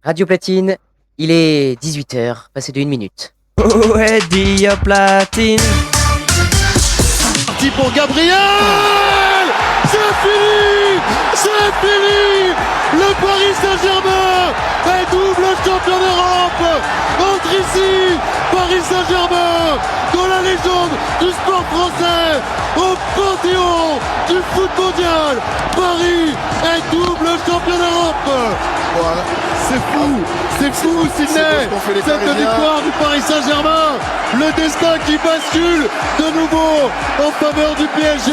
Radio Platine, il est 18h, passé de 1 minute. Ouais, Radio Platine. Parti pour Gabriel. C'est fini. C'est fini. Le Paris Saint-Germain est double champion d'Europe. Entre ici, Paris Saint-Germain, dans la légende du sport français, au panthéon du foot mondial. Paris est double champion d'Europe. Voilà. C'est fou, Sidney. Cette victoire du Paris Saint-Germain, le destin qui bascule de nouveau en faveur du PSG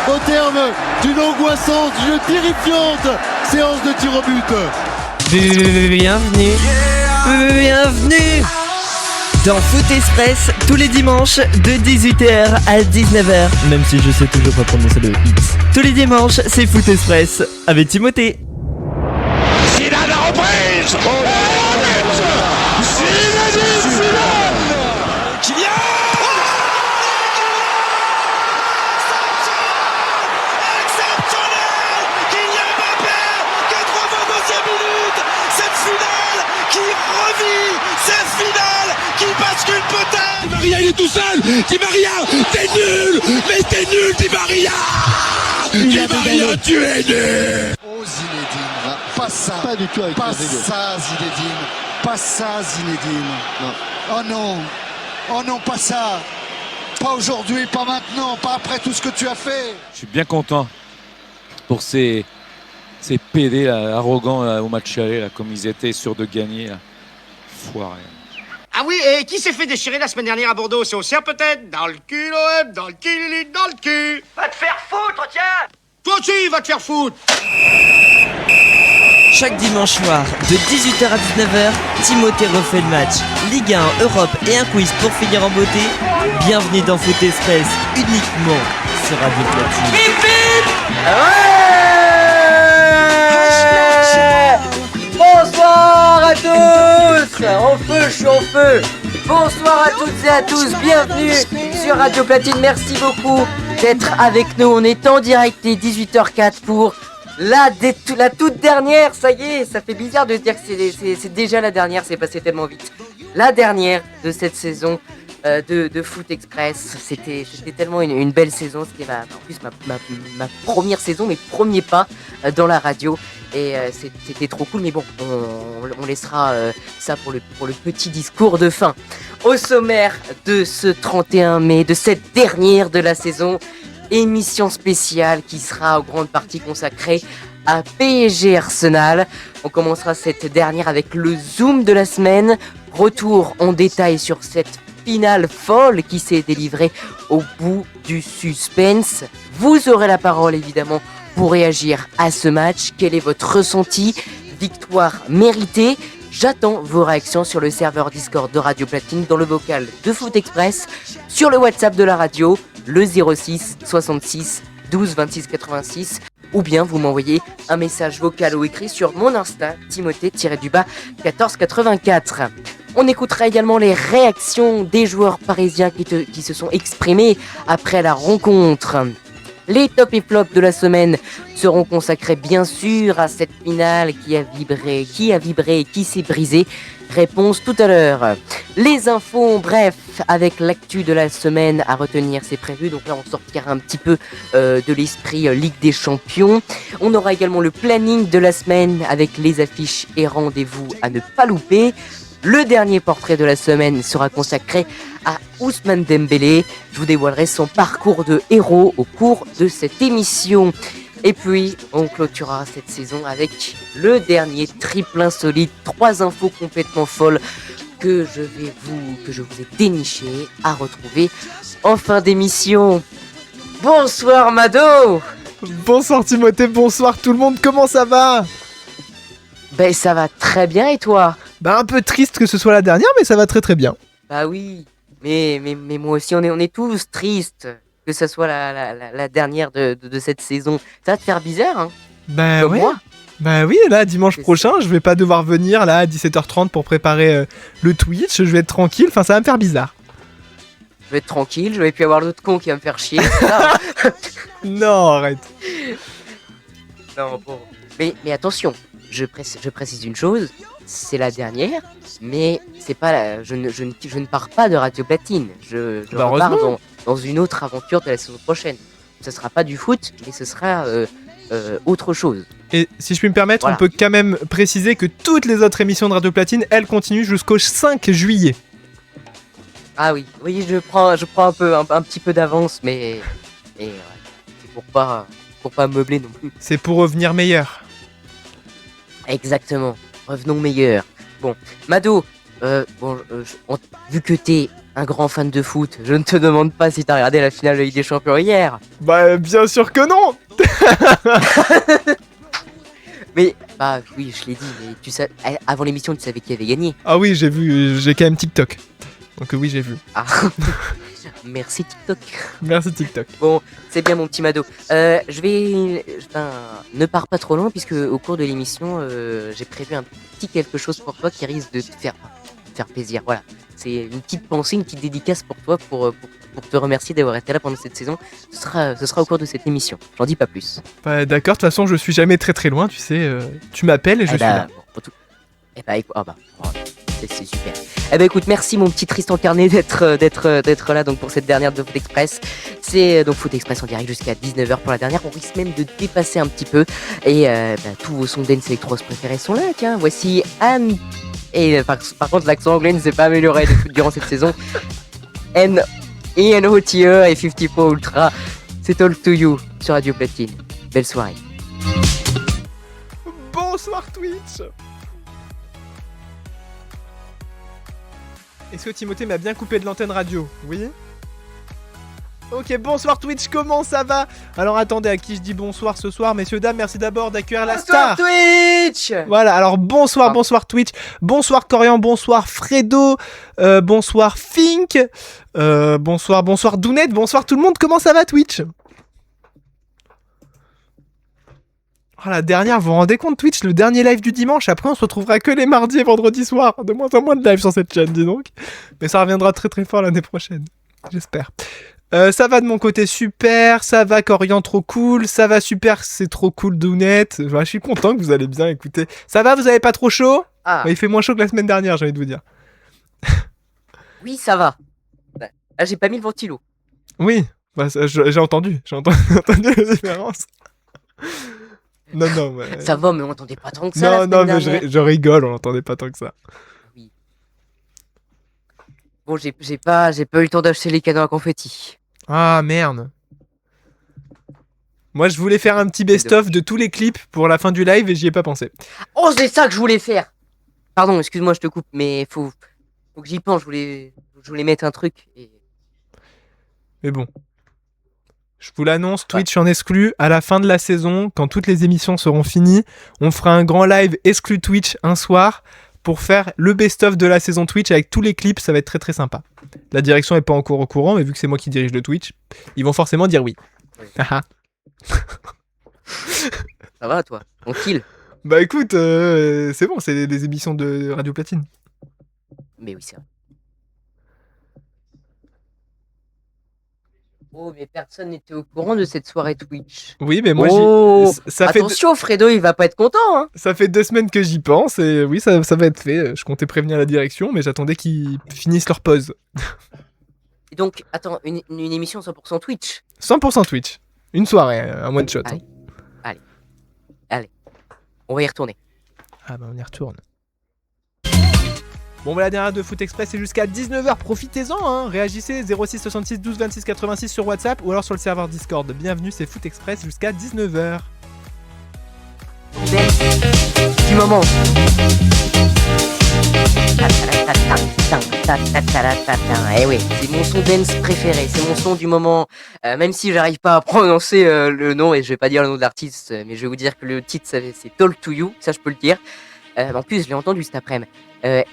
au terme d'une angoissante, d'une terrifiante séance de tir au but. Bienvenue dans Foot Express tous les dimanches de 18h à 19h. Même si je sais toujours pas prononcer le X. Tous les dimanches, c'est Foot Express avec Timothée. Zidane la reprise. Zidane qui vient. Exceptionnel. Kylian Mbappé, 82e minute. Cette finale qui revit, cette finale qui bascule peut-être. Di Maria, il est tout seul. Di Maria, t'es nul. Mais t'es nul, Di Maria. Di Maria, tu es nul. Oh Zinedine, pas ça. Pas du tout avec Pas Rodrigo. ça Zinedine. Pas ça Zinedine. Non. Oh non. Oh non, pas ça. Pas aujourd'hui, pas maintenant, pas après tout ce que tu as fait. Je suis bien content pour ces PD là, arrogants là, au match aller, là, comme ils étaient sûrs de gagner. Là. Foiré. Ah oui, et qui s'est fait déchirer la semaine dernière à Bordeaux? C'est Auxerre peut-être? Dans le cul, l'OM, dans le cul, dans le cul. Va te faire foutre, tiens. Toi aussi, va te faire foutre. Chaque dimanche soir, de 18h à 19h, Timothée refait le match. Ligue 1, Europe et un quiz pour finir en beauté. Bienvenue dans Foot Express, uniquement sur Radio Platine. Bonsoir à tous. En feu, je suis en feu. Bonsoir à toutes et à tous, bienvenue sur Radio Platine. Merci beaucoup d'être avec nous. On est en direct, il est 18h04 pour la toute dernière. Ça y est, ça fait bizarre de se dire que c'est déjà la dernière, c'est passé tellement vite. La dernière de cette saison de Foot Express. C'était tellement une belle saison. C'était en plus ma première saison, mes premiers pas dans la radio. Et c'était trop cool, mais bon, on laissera ça pour le petit discours de fin. Au sommaire de ce 31 mai, de cette dernière de la saison, émission spéciale qui sera en grande partie consacrée à PSG Arsenal. On commencera cette dernière avec le zoom de la semaine. Retour en détail sur cette finale folle qui s'est délivrée au bout du suspense. Vous aurez la parole évidemment pour réagir à ce match. Quel est votre ressenti? Victoire méritée? J'attends vos réactions sur le serveur Discord de Radio Platine, dans le vocal de Foot Express, sur le WhatsApp de la radio, le 06 66 12 26 86, ou bien vous m'envoyez un message vocal ou écrit sur mon Insta, Timothée-1484. On écoutera également les réactions des joueurs parisiens qui se sont exprimés après la rencontre. Les top et flops de la semaine seront consacrés bien sûr à cette finale qui a vibré et qui s'est brisé. Réponse tout à l'heure. Les infos, bref, avec l'actu de la semaine à retenir, c'est prévu. Donc là, on sortira un petit peu de l'esprit Ligue des Champions. On aura également le planning de la semaine avec les affiches et rendez-vous à ne pas louper. Le dernier portrait de la semaine sera consacré à Ousmane Dembélé. Je vous dévoilerai son parcours de héros au cours de cette émission. Et puis, on clôturera cette saison avec le dernier triple insolite. 3 infos complètement folles que je vous ai dénichées à retrouver en fin d'émission. Bonsoir Mado. Bonsoir Timothée, bonsoir tout le monde, comment ça va? Ben ça va très bien et toi? Bah un peu triste que ce soit la dernière, mais ça va très très bien. Bah oui, mais moi aussi on est tous tristes que ça soit la dernière de cette saison. Ça va te faire bizarre, hein? Bah comme ouais. moi. Bah oui, là dimanche prochain, je vais pas devoir venir là à 17h30 pour préparer le Twitch, je vais être tranquille, enfin ça va me faire bizarre. Je vais être tranquille, je vais plus avoir l'autre con qui va me faire chier. Non, arrête. Non, bon. Mais attention, je précise une chose, c'est la dernière, mais c'est pas je ne pars pas de Radio Platine. Je repars dans une autre aventure de la saison prochaine. Ce sera pas du foot, mais ce sera autre chose. Et si je puis me permettre, Voilà. on peut quand même préciser que toutes les autres émissions de Radio Platine, elles continuent jusqu'au 5 juillet. Ah oui, je prends un petit peu d'avance, mais ouais, c'est pour pas meubler non plus. C'est pour revenir meilleur. Exactement. Revenons meilleurs. Bon, Mado, vu que t'es un grand fan de foot, je ne te demande pas si t'as regardé la finale de Ligue des Champions hier. Bah bien sûr que non. Mais bah oui, je l'ai dit. Mais tu sais, avant l'émission, tu savais qui avait gagné. Ah oui, j'ai vu, j'ai quand même TikTok. Donc oui, j'ai vu. Ah. Merci TikTok. Merci TikTok. Bon, c'est bien mon petit Mado. Ne pars pas trop loin puisque au cours de l'émission, j'ai prévu un petit quelque chose pour toi qui risque de te faire plaisir. Voilà, c'est une petite pensée, une petite dédicace pour toi pour te remercier d'avoir été là pendant cette saison. Ce sera au cours de cette émission. J'en dis pas plus. Bah d'accord, de toute façon, je suis jamais très très loin, tu sais. Tu m'appelles et je suis là. C'est super. Eh ben écoute, merci mon petit Tristan Carnet d'être là donc pour cette dernière de Foot Express. C'est donc Foot Express en direct jusqu'à 19h pour la dernière. On risque même de dépasser un petit peu. Et tous vos sons dance électro préférés sont là. Tiens, voici Anne. Et par contre, l'accent anglais ne s'est pas amélioré durant cette saison. ENOTE et 50 Pro Ultra. C'est Talk to You sur Radio Platine. Belle soirée. Bonsoir Twitch. Est-ce que Timothée m'a bien coupé de l'antenne radio? Oui. Ok, bonsoir Twitch, comment ça va? Alors attendez, à qui je dis bonsoir ce soir? Messieurs, dames, merci d'abord d'accueillir la star. Bonsoir Twitch. Voilà, alors bonsoir Twitch, bonsoir Corian, bonsoir Fredo, bonsoir Fink, bonsoir Dounette, bonsoir tout le monde, comment ça va Twitch? Oh, la dernière, vous vous rendez compte Twitch, le dernier live du dimanche, après on se retrouvera que les mardis et vendredis soirs, de moins en moins de live sur cette chaîne, dis donc. Mais ça reviendra très très fort l'année prochaine, j'espère. Ça va de mon côté super, ça va Corian trop cool, ça va super, c'est trop cool Dounette, je suis content que vous allez bien, écoutez. Ça va, vous avez pas trop chaud? Ah. Il fait moins chaud que la semaine dernière, j'ai envie de vous dire. Oui, ça va. Là, j'ai pas mis le ventilo. Oui, bah, j'ai entendu la différence. Non, mais... Ça va, mais on entendait pas tant que ça. Non, mais je rigole, on l'entendait pas tant que ça. Oui. Bon, j'ai pas eu le temps d'acheter les canons à confetti. Ah merde. Moi, je voulais faire un petit best-of de tous les clips pour la fin du live et j'y ai pas pensé. Oh, c'est ça que je voulais faire. Pardon, excuse-moi, je te coupe, mais faut que j'y pense. Je voulais mettre un truc. Mais bon. Je vous l'annonce, Twitch en exclu, à la fin de la saison, quand toutes les émissions seront finies, on fera un grand live exclu Twitch un soir pour faire le best-of de la saison Twitch avec tous les clips, ça va être très très sympa. La direction est pas encore au courant, mais vu que c'est moi qui dirige le Twitch, ils vont forcément dire oui. Ça va toi? Tranquille? Bah écoute, c'est bon, c'est des émissions de Radio Platine. Mais oui, c'est vrai. Oh, mais personne n'était au courant de cette soirée Twitch. Oui, mais moi, attention, Fredo, il va pas être content, hein. Ça fait 2 semaines que j'y pense, et oui, ça va être fait. Je comptais prévenir la direction, mais j'attendais qu'ils finissent leur pause. Et donc, attends, une émission 100% Twitch? 100% Twitch. Une soirée, un one shot. Allez. On va y retourner. Ah bah on y retourne. Bon bah la dernière de Foot Express c'est jusqu'à 19h, profitez-en hein. Réagissez 06 66 12 26 86 sur WhatsApp ou alors sur le serveur Discord. Bienvenue, c'est Foot Express jusqu'à 19h. Du moment. Eh oui, c'est mon son dance préféré, c'est mon son du moment. Même si j'arrive pas à prononcer le nom, et je vais pas dire le nom de l'artiste, mais je vais vous dire que le titre c'est Talk to You, ça je peux le dire. En plus, je l'ai entendu cet après-midi. Putain,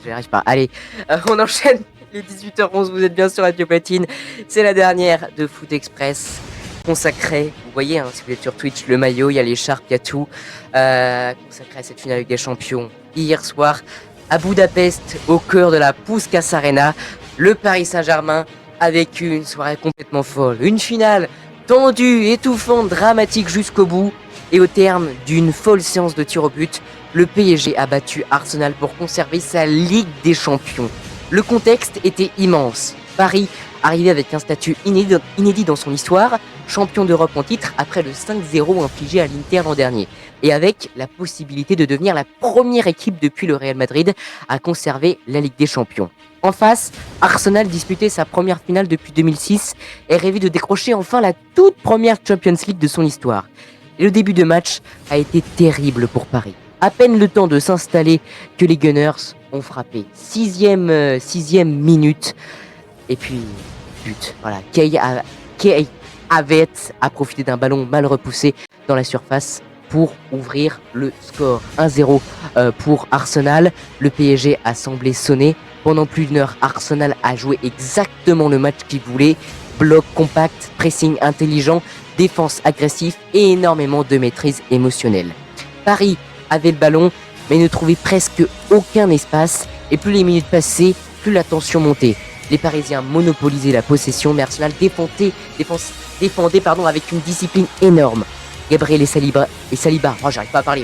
j'y arrive pas. Allez, on enchaîne. Il est 18h11, vous êtes bien sur Radio Platine. C'est la dernière de Foot Express consacrée. Vous voyez, hein, si vous êtes sur Twitch, le maillot, il y a l'écharpe, il y a tout. Consacrée à cette finale des Champions. Hier soir, à Budapest, au cœur de la Puskás Arena, le Paris Saint-Germain avec une soirée complètement folle. Une finale tendue, étouffante, dramatique jusqu'au bout. Et au terme d'une folle séance de tir au but, le PSG a battu Arsenal pour conserver sa Ligue des Champions. Le contexte était immense. Paris arrivait avec un statut inédit dans son histoire, champion d'Europe en titre après le 5-0 infligé à l'Inter l'an dernier, et avec la possibilité de devenir la première équipe depuis le Real Madrid à conserver la Ligue des Champions. En face, Arsenal disputait sa première finale depuis 2006 et rêvait de décrocher enfin la toute première Champions League de son histoire. Et le début de match a été terrible pour Paris. À peine le temps de s'installer que les Gunners ont frappé. Sixième minute. Et puis, but. Voilà. Kai Havertz a profité d'un ballon mal repoussé dans la surface pour ouvrir le score. 1-0 pour Arsenal. Le PSG a semblé sonner. Pendant plus d'une heure, Arsenal a joué exactement le match qu'il voulait. Bloc compact, pressing intelligent, défense agressive et énormément de maîtrise émotionnelle. Paris avait le ballon, mais ne trouvait presque aucun espace. Et plus les minutes passaient, plus la tension montait. Les Parisiens monopolisaient la possession, mais Arsenal défendait avec une discipline énorme. Gabriel et Saliba,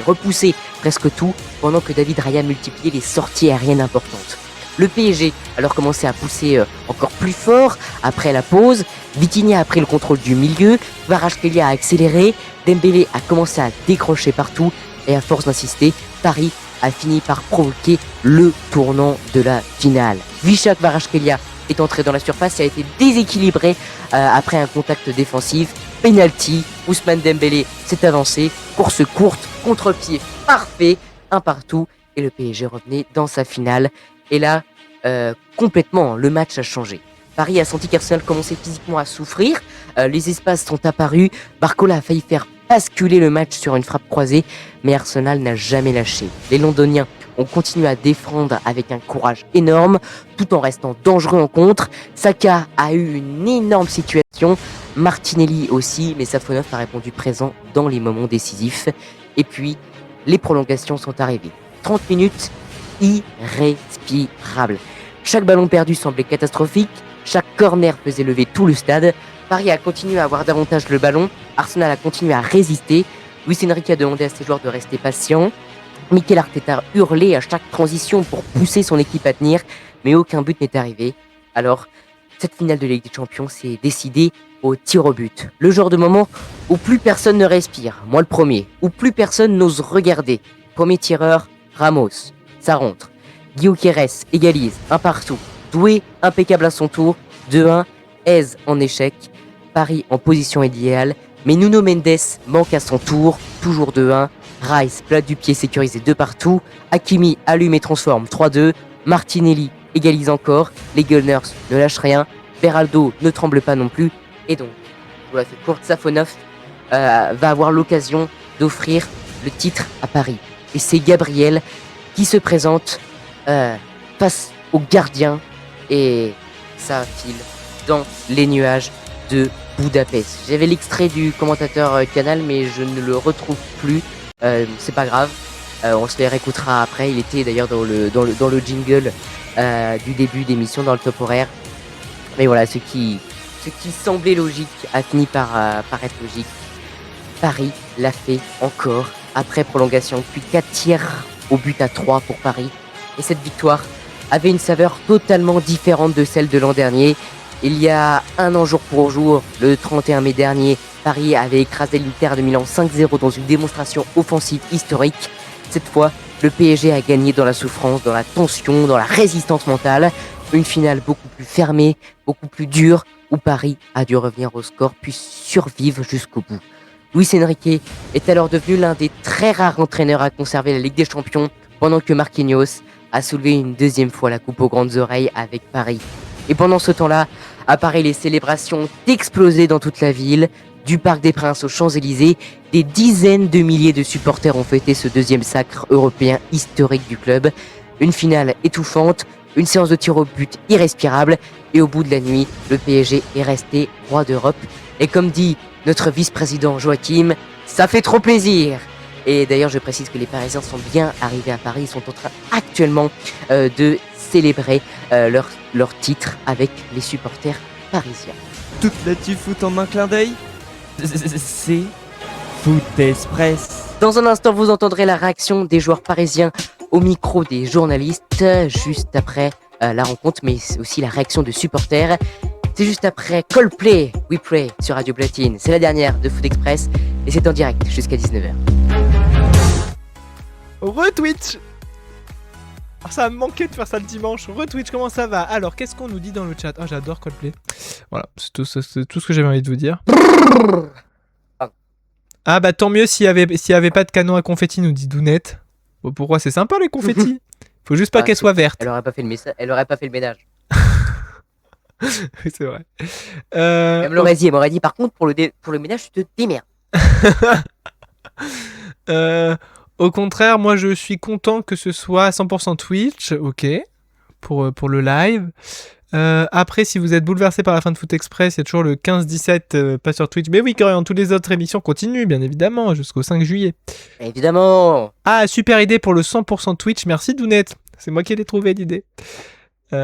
repoussaient presque tout, pendant que David Raya multipliait les sorties aériennes importantes. Le PSG alors commençait à pousser encore plus fort après la pause. Vitinha a pris le contrôle du milieu, Kvaratskhelia a accéléré, Dembélé a commencé à décrocher partout et à force d'insister, Paris a fini par provoquer le tournant de la finale. Visca Kvaratskhelia est entré dans la surface et a été déséquilibré après un contact défensif. Penalty, Ousmane Dembélé s'est avancé, course courte, contre-pied parfait, un partout et le PSG revenait dans sa finale. Et là, complètement, le match a changé. Paris a senti qu'Arsenal commençait physiquement à souffrir. Les espaces sont apparus. Barcola a failli faire basculer le match sur une frappe croisée, mais Arsenal n'a jamais lâché. Les Londoniens ont continué à défendre avec un courage énorme, tout en restant dangereux en contre. Saka a eu une énorme situation, Martinelli aussi, mais Safonov a répondu présent dans les moments décisifs. Et puis, les prolongations sont arrivées. 30 minutes irrespirables. Chaque ballon perdu semblait catastrophique, chaque corner faisait lever tout le stade. Paris a continué à avoir davantage le ballon, Arsenal a continué à résister. Luis Enrique a demandé à ses joueurs de rester patients. Mikel Arteta hurlait à chaque transition pour pousser son équipe à tenir, mais aucun but n'est arrivé. Alors, cette finale de Ligue des Champions s'est décidée au tir au but. Le genre de moment où plus personne ne respire, moi le premier, où plus personne n'ose regarder. Premier tireur, Ramos, ça rentre. Gyökeres égalise, un partout. Doué, impeccable à son tour, 2-1. Hez en échec. Paris en position idéale, mais Nuno Mendes manque à son tour, toujours 2-1. Rice plate du pied sécurisé de partout. Hakimi allume et transforme 3-2. Martinelli égalise encore. Les Gunners ne lâchent rien. Beraldo ne tremble pas non plus. Et donc, voilà, cette courte Safonov va avoir l'occasion d'offrir le titre à Paris. Et c'est Gabriel qui se présente face au gardien et ça file dans les nuages de Budapest. J'avais l'extrait du commentateur Canal, mais je ne le retrouve plus. C'est pas grave, on se les réécoutera après. Il était d'ailleurs dans le jingle du début d'émission, dans le top horaire. Mais voilà, ce qui semblait logique a fini par être logique. Paris l'a fait encore après prolongation, puis 4 tirs au but à 3 pour Paris. Et cette victoire avait une saveur totalement différente de celle de l'an dernier. Il y a un an jour pour jour, le 31 mai dernier, Paris avait écrasé l'Inter de Milan 5-0 dans une démonstration offensive historique. Cette fois, le PSG a gagné dans la souffrance, dans la tension, dans la résistance mentale. Une finale beaucoup plus fermée, beaucoup plus dure, où Paris a dû revenir au score puis survivre jusqu'au bout. Luis Enrique est alors devenu l'un des très rares entraîneurs à conserver la Ligue des Champions, pendant que Marquinhos a soulevé une deuxième fois la coupe aux grandes oreilles avec Paris. Et pendant ce temps-là, à Paris, les célébrations ont explosé dans toute la ville. Du Parc des Princes aux Champs-Élysées, des dizaines de milliers de supporters ont fêté ce deuxième sacre européen historique du club. Une finale étouffante, une séance de tir au but irrespirable, et au bout de la nuit, le PSG est resté roi d'Europe. Et comme dit notre vice-président Joachim, ça fait trop plaisir. Et d'ailleurs, je précise que les Parisiens sont bien arrivés à Paris, ils sont en train actuellement de célébrer leur titre avec les supporters parisiens. Toute l'actu foot en un clin d'œil, c'est Foot Express. Dans un instant, vous entendrez la réaction des joueurs parisiens au micro des journalistes, juste après la rencontre, mais aussi la réaction de supporters. C'est juste après Coldplay, We Pray sur Radio Platine. C'est la dernière de Foot Express et c'est en direct jusqu'à 19h. Retwitch. Ça me manquait de faire ça le dimanche. Retwitch, comment ça va? Alors, qu'est-ce qu'on nous dit dans le chat? Oh, j'adore Coldplay. Voilà, c'est tout ce que j'avais envie de vous dire. Ah bah tant mieux s'il y avait pas de canon à confetti, nous dit Dounette. Bon, pourquoi? C'est sympa les confettis. Faut juste pas qu'elle soit verte. Elle aurait pas fait le ménage. Oui, c'est vrai. Elle m'aurait dit par contre pour le ménage tu te démerdes. Au contraire, moi je suis content que ce soit à 100% Twitch, ok, pour le live. Après, si vous êtes bouleversé par la fin de Foot Express, il y a toujours le 15-17 pas sur Twitch. Mais oui, Corian, toutes les autres émissions continuent, bien évidemment, jusqu'au 5 juillet. Évidemment. Ah, super idée pour le 100% Twitch, merci Dounette. C'est moi qui l'ai trouvé l'idée. Oui,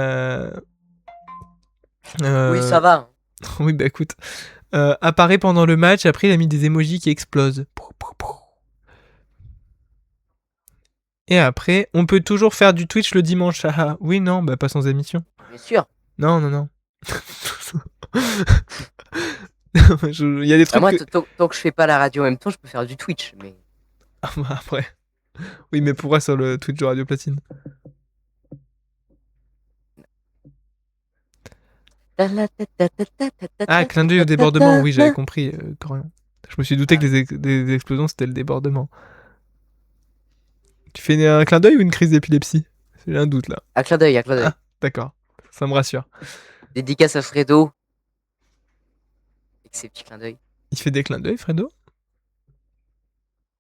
ça va. Oui, bah écoute. Apparaît pendant le match, après il a mis des emojis qui explosent. Et après, on peut toujours faire du Twitch le dimanche. Ah, oui, non, bah pas sans émission. Bien sûr. Non. Il y a des trucs. Moi, tant que je fais pas la radio en même temps, je peux faire du Twitch. Mais après. Oui, mais pourquoi sur le Twitch de Radio Platine? Ah, clin d'œil au débordement, oui, j'avais compris, Corian. Je me suis douté que les explosions, c'était le débordement. Tu fais un clin d'œil ou une crise d'épilepsie? J'ai un doute, là. Un clin d'œil. Ah, d'accord, ça me rassure. Dédicace à Fredo. Avec ses petits clins d'œil. Il fait des clins d'œil, Fredo?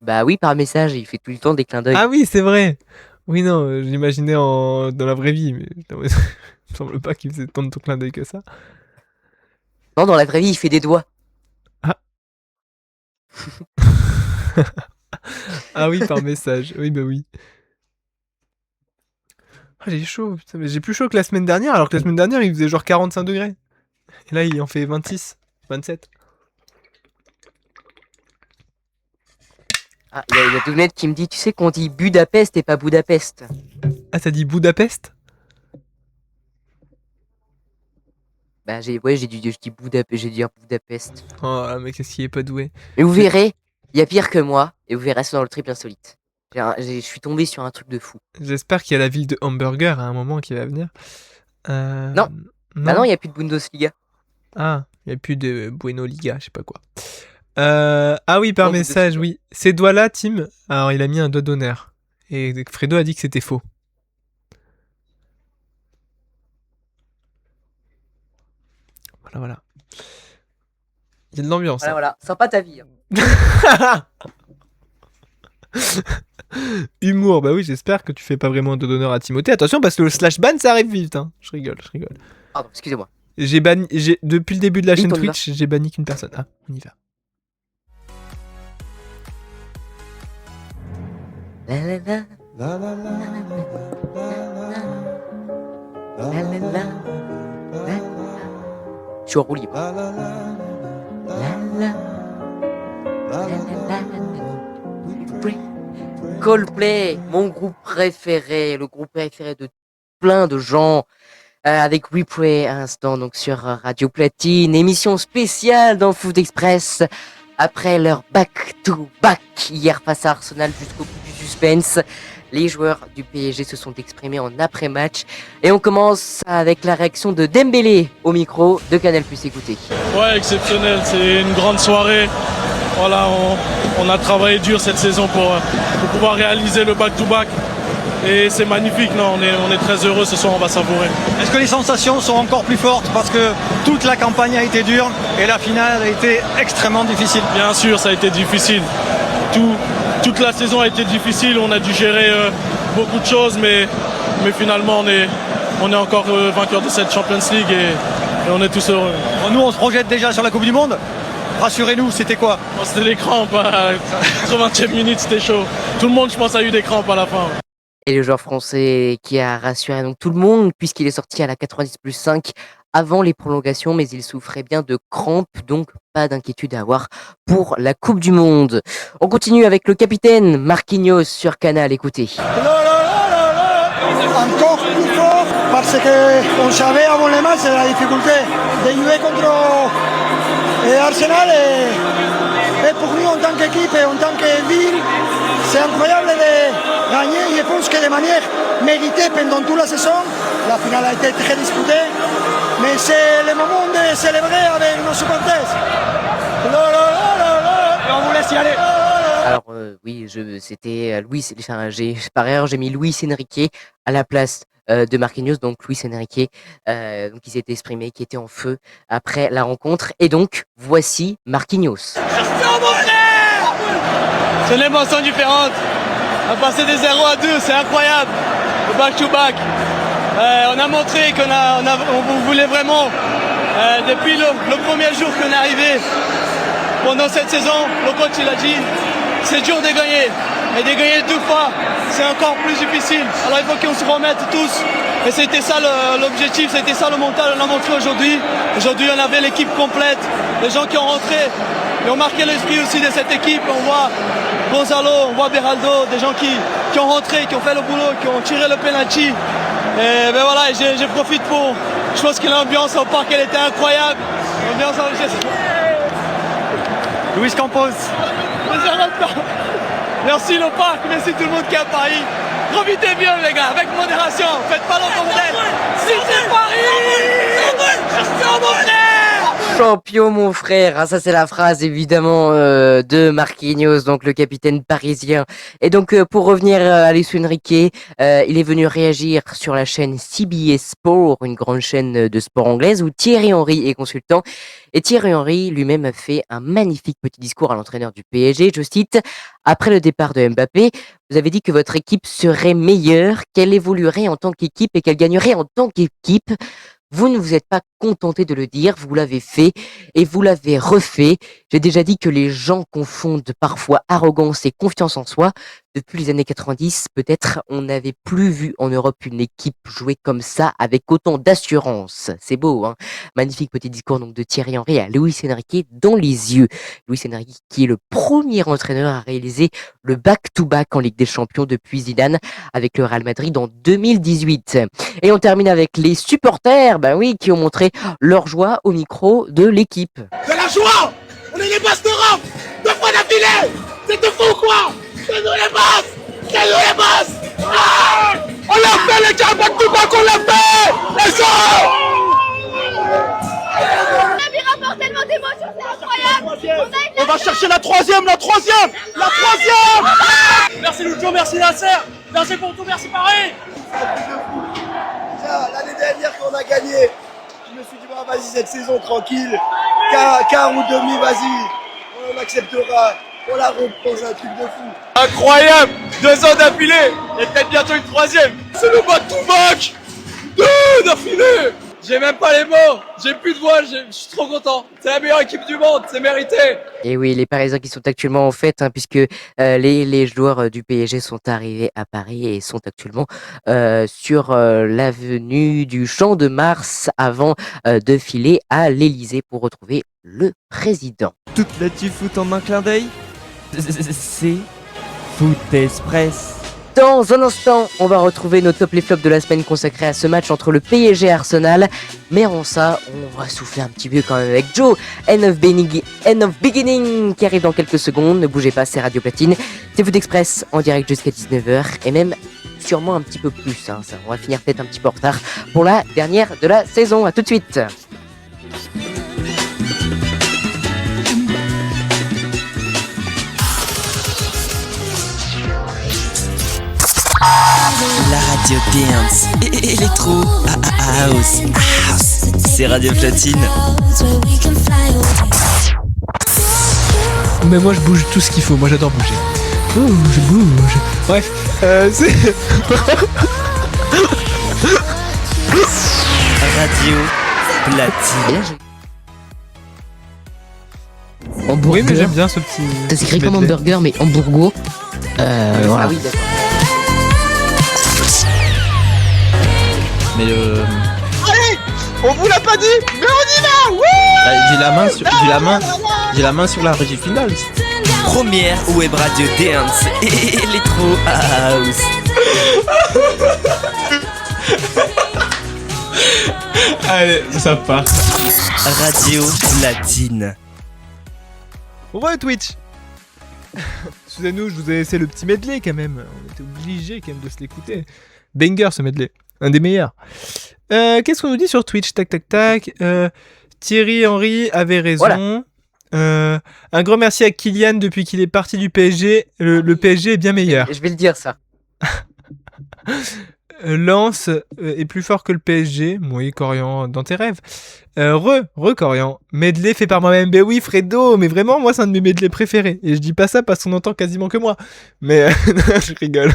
Bah oui, par message, il fait tout le temps des clins d'œil. Ah oui, c'est vrai. Oui, non, j'imaginais dans la vraie vie, mais il me semble pas qu'il faisait tant de clins d'œil que ça. Non, dans la vraie vie, il fait des doigts. Ah. Ah oui, par message. Oui, bah oui. Ah, j'ai chaud, putain, mais j'ai plus chaud que la semaine dernière, alors que la semaine dernière, il faisait genre 45 degrés. Et là, il en fait 26, 27. Ah, il y a Dounette qui me dit, tu sais qu'on dit Budapest et pas Budapest. Ah, t'as dit Budapest? Bah j'ai dit Budapest. Oh, mais qu'est-ce qui est pas doué? Mais vous verrez, il y a pire que moi, et vous verrez ça dans le triple insolite. Je suis tombé sur un truc de fou. J'espère qu'il y a la ville de Hamburger à un moment qui va venir. Non. Bah non, il n'y a plus de Bundesliga. Ah, il n'y a plus de Bueno Liga, je sais pas quoi. Ah oui, par message, oui. Ces doigts-là, Tim, alors il a mis un doigt d'honneur. Et Fredo a dit que c'était faux. Voilà. Il y a de l'ambiance. Voilà, sympa ta vie. Hein. Humour, bah oui, j'espère que tu fais pas vraiment un doigt d'honneur à Timothée. Attention, parce que le slash ban, ça arrive vite. Hein. Je rigole. Pardon, excusez-moi. Depuis le début de la chaîne Vite, Twitch, j'ai banni qu'une personne. Ah, on y va. Je suis en roue libre. Coldplay, mon groupe préféré, le groupe préféré de plein de gens, avec We Pray à l'instant, donc sur Radio Platine, émission spéciale dans Foot Express, après leur back-to-back hier face à Arsenal jusqu'au bout du suspense. Les joueurs du PSG se sont exprimés en après-match et on commence avec la réaction de Dembélé au micro de Canal+. Écoutez. Ouais, exceptionnel, c'est une grande soirée. Voilà, on a travaillé dur cette saison pour pouvoir réaliser le back-to-back. Et c'est magnifique, non, on est très heureux ce soir, on va savourer. Est-ce que les sensations sont encore plus fortes parce que toute la campagne a été dure et la finale a été extrêmement difficile? Bien sûr, ça a été difficile. Toute la saison a été difficile, on a dû gérer beaucoup de choses, mais finalement on est encore vainqueur de cette Champions League et on est tous heureux. Bon, nous on se projette déjà sur la Coupe du Monde. Rassurez-nous, c'était quoi? Bon, c'était les crampes, à 80e minute c'était chaud. Tout le monde je pense a eu des crampes à la fin. Et le joueur français qui a rassuré donc tout le monde puisqu'il est sorti à la 90+5 avant les prolongations, mais il souffrait bien de crampes, donc pas d'inquiétude à avoir pour la Coupe du Monde. On continue avec le capitaine Marquinhos sur Canal, écoutez. Encore plus fort parce qu'on savait avant les matchs la difficulté de jouer contre Arsenal et pour nous en tant qu'équipe et en tant que ville, c'est incroyable de gagner. Je pense que de manière méritée pendant toute la saison, la finale a été très disputée, mais c'est le moment de célébrer avec nos supporters. Et on vous laisse y aller. Alors oui, c'était Luis, par erreur j'ai mis Luis Enrique à la place de Marquinhos, donc Luis Enrique donc, qui s'est exprimé, qui était en feu après la rencontre, et donc voici Marquinhos. C'est une émotion différente. On a passé des 0 à 2, c'est incroyable. Le back-to-back. On a montré qu'on voulait vraiment, depuis le premier jour qu'on est arrivé, pendant cette saison, le coach il a dit, c'est dur de gagner. Et de gagner 2 fois, c'est encore plus difficile. Alors il faut qu'on se remette tous. Et c'était ça l'objectif, c'était ça le mental, on a montré aujourd'hui. Aujourd'hui on avait l'équipe complète, les gens qui ont rentré. Et on marquait l'esprit aussi de cette équipe. On voit Gonzalo, on voit Beraldo, des gens qui ont rentré, qui ont fait le boulot, qui ont tiré le penalty. Et ben voilà, je profite pour... Je pense que l'ambiance au parc, elle était incroyable. L'ambiance Luis Campos. Merci le parc, merci tout le monde qui est à Paris. Profitez bien les gars, avec modération, faites pas le bordel. Si c'est Paris, champion mon frère. Champion mon frère, ah, ça c'est la phrase évidemment de Marquinhos, donc le capitaine parisien. Et donc pour revenir à Luis Enrique, il est venu réagir sur la chaîne CBS Sport, une grande chaîne de sport anglaise où Thierry Henry est consultant. Et Thierry Henry lui-même a fait un magnifique petit discours à l'entraîneur du PSG, je cite: après le départ de Mbappé, vous avez dit que votre équipe serait meilleure, qu'elle évoluerait en tant qu'équipe et qu'elle gagnerait en tant qu'équipe. Vous ne vous êtes pas contenté de le dire, vous l'avez fait et vous l'avez refait. J'ai déjà dit que les gens confondent parfois arrogance et confiance en soi. Depuis les années 90, peut-être, on n'avait plus vu en Europe une équipe jouer comme ça, avec autant d'assurance. C'est beau, hein? Magnifique petit discours donc de Thierry Henry à Luis Enrique dans les yeux. Luis Enrique qui est le premier entraîneur à réaliser le back-to-back en Ligue des Champions depuis Zidane avec le Real Madrid en 2018. Et on termine avec les supporters, ben oui, qui ont montré leur joie au micro de l'équipe. De la joie. On est les basses d'Europe 2 fois d'affilée. C'est de fou quoi. C'est nous les basses. C'est nous les basses. Ah, on l'a fait les gars, back-to-back, on l'a fait. Les gens. On rapporte tellement d'émotions, c'est incroyable. On va chercher la troisième. Merci Lucho, merci Nasser. Merci pour tout, merci Paris. L'année dernière qu'on a gagné, je me suis dit bah vas-y cette saison tranquille, quart ou demi, vas-y, on acceptera, on la reprend, c'est un truc de fou. Incroyable. 2 ans d'affilée. Et peut-être bientôt une troisième. C'est le back-to-back. 2 d'affilée. J'ai même pas les mots, j'ai plus de voix, je suis trop content. C'est la meilleure équipe du monde, c'est mérité. Et oui, les Parisiens qui sont actuellement en fête, hein, puisque les joueurs du PSG sont arrivés à Paris et sont actuellement sur l'avenue du Champ de Mars avant de filer à l'Elysée pour retrouver le président. Toute l'actu foot en un clin d'œil, c'est Foot Express. Dans un instant, on va retrouver nos top les flops de la semaine consacrés à ce match entre le PSG et Arsenal. Mais avant ça, on va souffler un petit peu quand même avec Joe, End of Beginning, qui arrive dans quelques secondes. Ne bougez pas, c'est Radio Platine. C'est Foot Express en direct jusqu'à 19h et même sûrement un petit peu plus. Hein, ça, on va finir peut-être un petit peu en retard pour la dernière de la saison. À tout de suite. La radio dance, électro, house, c'est Radio Platine. Mais moi je bouge tout ce qu'il faut, moi j'adore bouger. Oh, je bouge. Bref, c'est... Radio Platine. Oui, mais j'aime bien ce petit... Ça s'écrit comme hamburger, mais hamburgo. Voilà. Ah oui, d'accord. Mais On vous l'a pas dit, mais on y va. Wouh. J'ai la main sur la régie finale. Première web radio dance et Electro House. Allez, ça part. Radio Platine. Twitch. Excusez-nous, je vous ai laissé le petit medley quand même. On était obligé quand même de se l'écouter. Banger ce medley, un des meilleurs. Qu'est-ce qu'on nous dit sur Twitch? Tac tac tac. Thierry Henry avait raison. Voilà. Un grand merci à Kylian depuis qu'il est parti du PSG. Le PSG est bien meilleur. Je vais le dire ça. Lens est plus fort que le PSG. Oui, Corian, dans tes rêves. Corian. Medley fait par moi-même. Ben oui, Fredo, mais vraiment, moi, c'est un de mes medley préférés. Et je dis pas ça parce qu'on entend quasiment que moi. Mais je rigole.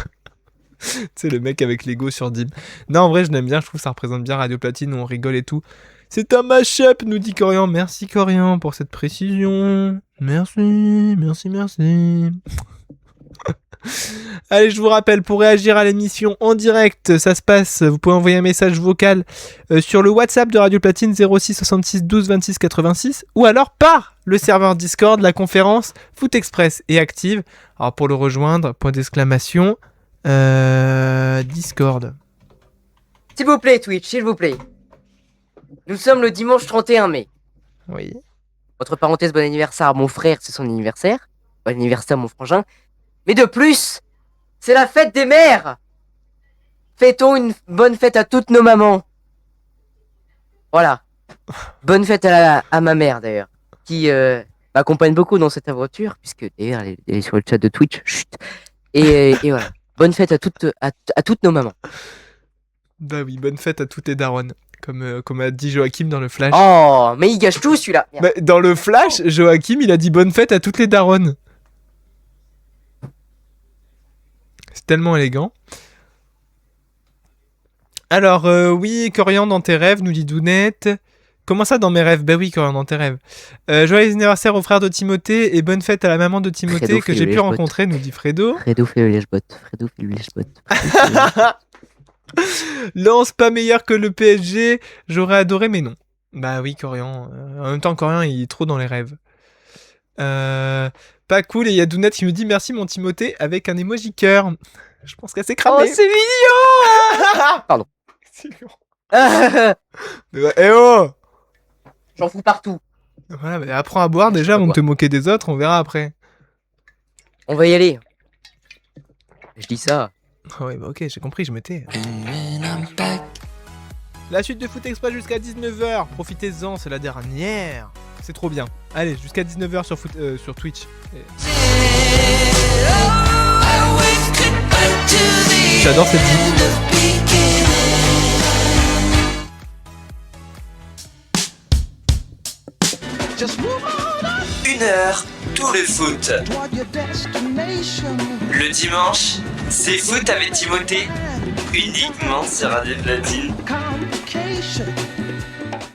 C'est le mec avec l'ego sur Dim. Non, en vrai, je l'aime bien. Je trouve que ça représente bien Radio Platine où on rigole et tout. C'est un mash-up, nous dit Corian. Merci, Corian, pour cette précision. Merci. Allez, je vous rappelle, pour réagir à l'émission en direct, ça se passe, vous pouvez envoyer un message vocal sur le WhatsApp de Radio Platine 06 66 12 26 86 ou alors par le serveur Discord, la conférence Foot Express est active. Alors pour le rejoindre, point d'exclamation, Discord. S'il vous plaît, Twitch, s'il vous plaît. Nous sommes le dimanche 31 mai. Oui. Entre parenthèses, bon anniversaire à mon frère, c'est son anniversaire. Bon anniversaire à mon frangin. Mais de plus, c'est la fête des mères. Fêtons une bonne fête à toutes nos mamans. Voilà. Bonne fête à ma mère d'ailleurs, qui m'accompagne beaucoup dans cette aventure, puisque d'ailleurs elle est sur le chat de Twitch. Chut. Et voilà. Bonne fête à toutes nos mamans. Bah oui, bonne fête à toutes tes darons. Comme a dit Joachim dans le Flash. Oh, mais il gâche tout celui-là. Bah, dans le Flash, Joachim il a dit bonne fête à toutes les darons. C'est tellement élégant. Alors, oui, Corian dans tes rêves, nous dit Dounette. Comment ça dans mes rêves? Bah oui, Corian dans tes rêves. Joyeux anniversaire au frère de Timothée et bonne fête à la maman de Timothée Fredo que j'ai pu rencontrer, nous dit Fredo. Fredo fait le lèche-bot. Lance pas meilleur que le PSG, j'aurais adoré, mais non. Bah oui, Corian. En même temps, Corian, il est trop dans les rêves. Pas cool, et il y a Dounette qui nous dit merci mon Timothée avec un emoji cœur. Je pense qu'elle s'est cramée. Oh, c'est mignon. Pardon. C'est mignon. Eh oh. J'en fous partout. Voilà, bah, apprends à boire déjà avant de te moquer des autres, on verra après. On va y aller. Je dis ça. Oh oui, bah ok, j'ai compris, je me tais. La suite de Foot Express jusqu'à 19h. Profitez-en, c'est la dernière. C'est trop bien. Allez, jusqu'à 19h sur Twitch. J'adore cette musique. Une heure, tout le foot. Le dimanche, c'est foot avec Timothée, uniquement sur Radio Platine.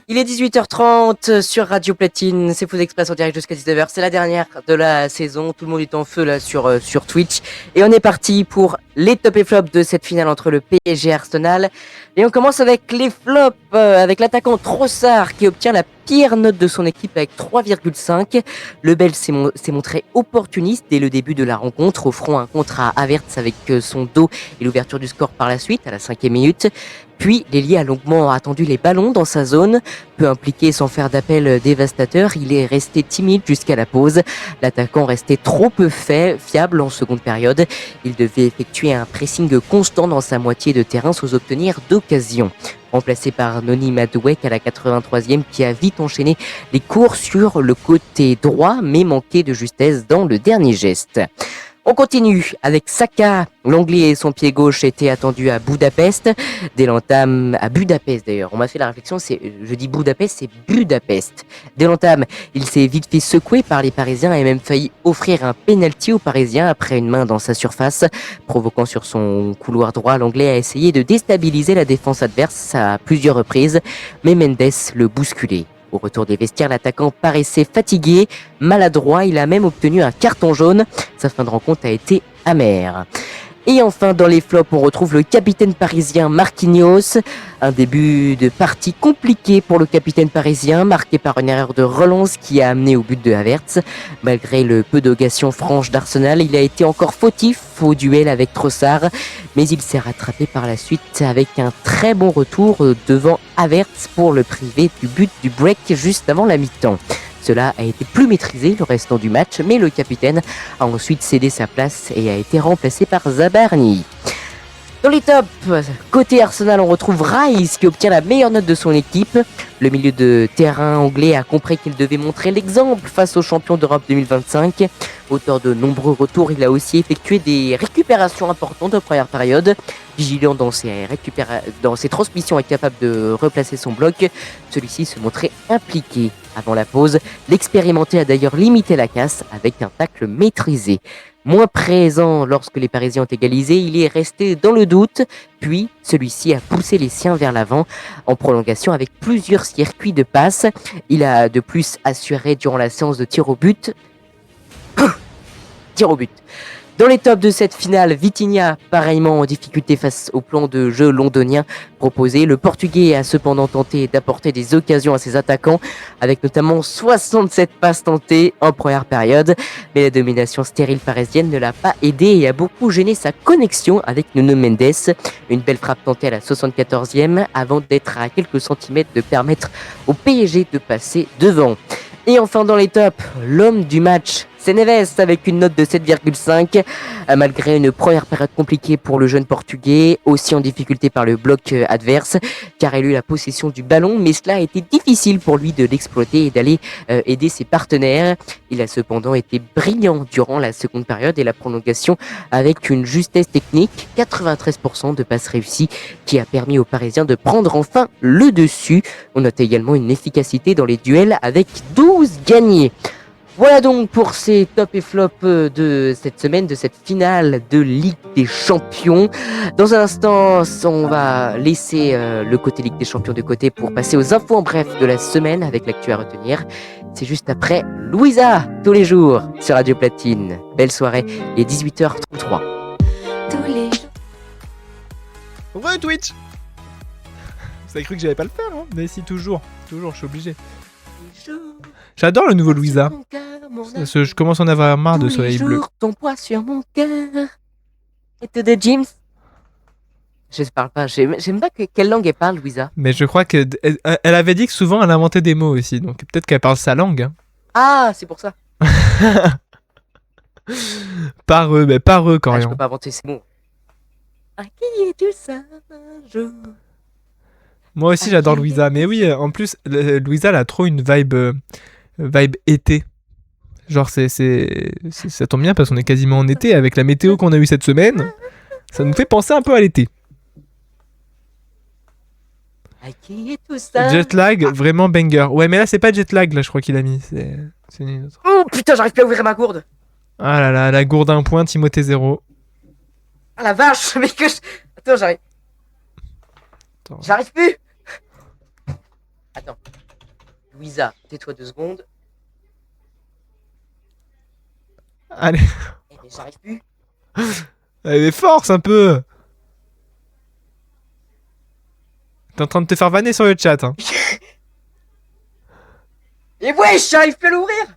Il est 18h30 sur Radio Platine, c'est Foot Express en direct jusqu'à 19h, c'est la dernière de la saison, tout le monde est en feu là sur Twitch et on est parti pour les top et flops de cette finale entre le PSG et Arsenal. Et on commence avec les flops, avec l'attaquant Trossard qui obtient la pire note de son équipe avec 3,5. Le Belge s'est montré opportuniste dès le début de la rencontre, offrant un contre à Havertz avec son dos et l'ouverture du score par la suite à la 5e minute. Puis, l'ailier a longuement attendu les ballons dans sa zone. Peu impliqué sans faire d'appel dévastateur, il est resté timide jusqu'à la pause. L'attaquant restait trop peu fiable en seconde période. Il devait effectuer un pressing constant dans sa moitié de terrain sans obtenir d'occasion. Remplacé par Noni Madueke à la 83e qui a vite enchaîné les courses sur le côté droit mais manqué de justesse dans le dernier geste. On continue avec Saka. L'Anglais et son pied gauche étaient attendus à Budapest. Dès l'entame, à Budapest d'ailleurs, on m'a fait la réflexion, je dis Budapest, c'est Budapest. Dès l'entame, il s'est vite fait secouer par les Parisiens et même failli offrir un penalty aux Parisiens après une main dans sa surface. Provoquant sur son couloir droit, l'Anglais a essayé de déstabiliser la défense adverse à plusieurs reprises, mais Mendes le bousculait. Au retour des vestiaires, l'attaquant paraissait fatigué, maladroit, il a même obtenu un carton jaune. Sa fin de rencontre a été amère. Et enfin, dans les flops, on retrouve le capitaine parisien Marquinhos. Un début de partie compliqué pour le capitaine parisien, marqué par une erreur de relance qui a amené au but de Havertz. Malgré le peu d'occasions franches d'Arsenal, il a été encore fautif au duel avec Trossard, mais il s'est rattrapé par la suite avec un très bon retour devant Havertz pour le priver du but du break juste avant la mi-temps. Cela a été plus maîtrisé le restant du match, mais le capitaine a ensuite cédé sa place et a été remplacé par Zabarni. Dans les tops, côté Arsenal, on retrouve Rice qui obtient la meilleure note de son équipe. Le milieu de terrain anglais a compris qu'il devait montrer l'exemple face aux champions d'Europe 2025. Auteur de nombreux retours, il a aussi effectué des récupérations importantes en première période. Vigilant dans ses transmissions et capable de replacer son bloc, celui-ci se montrait impliqué. Avant la pause, l'expérimenté a d'ailleurs limité la casse avec un tacle maîtrisé. Moins présent lorsque les Parisiens ont égalisé, il est resté dans le doute, puis celui-ci a poussé les siens vers l'avant en prolongation avec plusieurs circuits de passe. Il a de plus assuré durant la séance de tir au but. Dans les tops de cette finale, Vitinha, pareillement en difficulté face au plan de jeu londonien proposé. Le Portugais a cependant tenté d'apporter des occasions à ses attaquants, avec notamment 67 passes tentées en première période. Mais la domination stérile parisienne ne l'a pas aidé et a beaucoup gêné sa connexion avec Nuno Mendes. Une belle frappe tentée à la 74e avant d'être à quelques centimètres de permettre au PSG de passer devant. Et enfin dans les tops, l'homme du match, c'est Neves avec une note de 7,5. Malgré une première période compliquée pour le jeune portugais, aussi en difficulté par le bloc adverse, car il a eu la possession du ballon, mais cela a été difficile pour lui de l'exploiter et d'aller aider ses partenaires. Il a cependant été brillant durant la seconde période et la prolongation avec une justesse technique, 93% de passes réussies, qui a permis aux Parisiens de prendre enfin le dessus. On note également une efficacité dans les duels avec 12 gagnés. Voilà donc pour ces top et flop de cette semaine, de cette finale de Ligue des Champions. Dans un instant, on va laisser le côté Ligue des Champions de côté pour passer aux infos en bref de la semaine avec l'actu à retenir. C'est juste après Louisa, tous les jours, sur Radio Platine. Belle soirée, il est 18h33. Retweet. Vous avez cru que j'allais pas le faire, hein? Mais si, toujours, je suis obligé. J'adore le nouveau Louisa. Je commence à en avoir marre de Soleil Bleu. Ton poids sur mon cœur. Et tout de James. Je ne parle pas, j'aime pas quelle langue elle parle, Louisa. Mais je crois qu'elle avait dit que souvent elle inventait des mots aussi, donc peut-être qu'elle parle sa langue. Hein. Ah, c'est pour ça. Pareux quand même. Je peux pas inventer ces mots. À qui es-tu ça un jour? Moi aussi j'adore Louisa, mais oui, en plus Louisa elle a trop une vibe été. Genre ça tombe bien parce qu'on est quasiment en été avec la météo qu'on a eue cette semaine. Ça nous fait penser un peu à l'été. Jetlag, vraiment banger. Ouais, mais là c'est pas Jetlag là, je crois qu'il a mis. C'est une autre. Oh putain, j'arrive plus à ouvrir ma gourde. Ah là là, la gourde 1 point, Timothée 0. Ah la vache, mais que je... Attends, j'arrive. J'arrive plus. Attends. Louisa, tais-toi 2 secondes. Allez. Mais j'arrive plus. Allez, force un peu. T'es en train de te faire vanner sur le chat. Hein. Et ouais, j'arrive plus à l'ouvrir.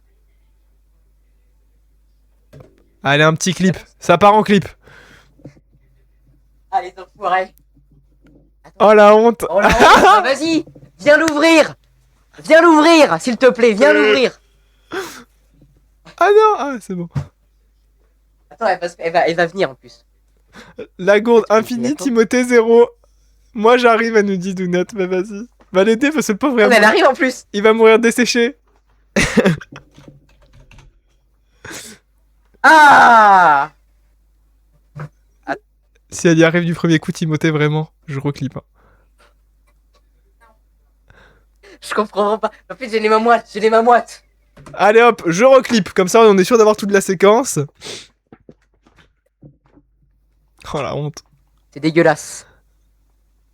Allez, un petit clip. Ça part en clip. Allez, enfoirés. Oh la honte. Oh la honte. Ah, vas-y, viens l'ouvrir. Viens l'ouvrir, s'il te plaît, viens l'ouvrir. Ah non, ah c'est bon. Attends, elle va venir en plus. La gourde infinie, Timothée 0. Moi j'arrive, elle nous dit do not, mais vas-y. Va l'aider parce que le pauvre elle arrive en plus. Il va mourir desséché. Ah. Si elle y arrive du premier coup, Timothée, vraiment, je reclipe. Hein. Je comprends pas. En fait, j'ai les mains moites. Allez hop, je reclipe. Comme ça, on est sûr d'avoir toute la séquence. Oh la honte. C'est dégueulasse.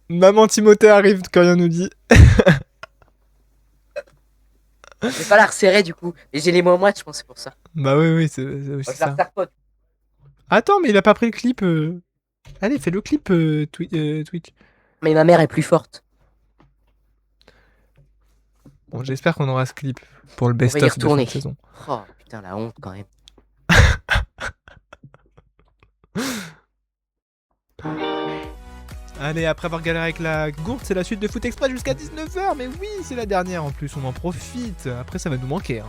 Maman Timothée arrive quand rien nous dit. Je vais pas la resserrer du coup. Et j'ai les mains moites, je pense, c'est pour ça. Bah oui, c'est aussi ça. La resserre pas. Attends, mais il a pas pris le clip. Allez, fais le clip Twitch. Mais ma mère est plus forte. Bon, j'espère qu'on aura ce clip pour le On va y best-of de fin retourner. de saison. Oh putain, la honte quand même. Allez, après avoir galéré avec la gourde, c'est la suite de Foot Express jusqu'à 19h. Mais oui, c'est la dernière en plus, on en profite. Après, ça va nous manquer. Hein.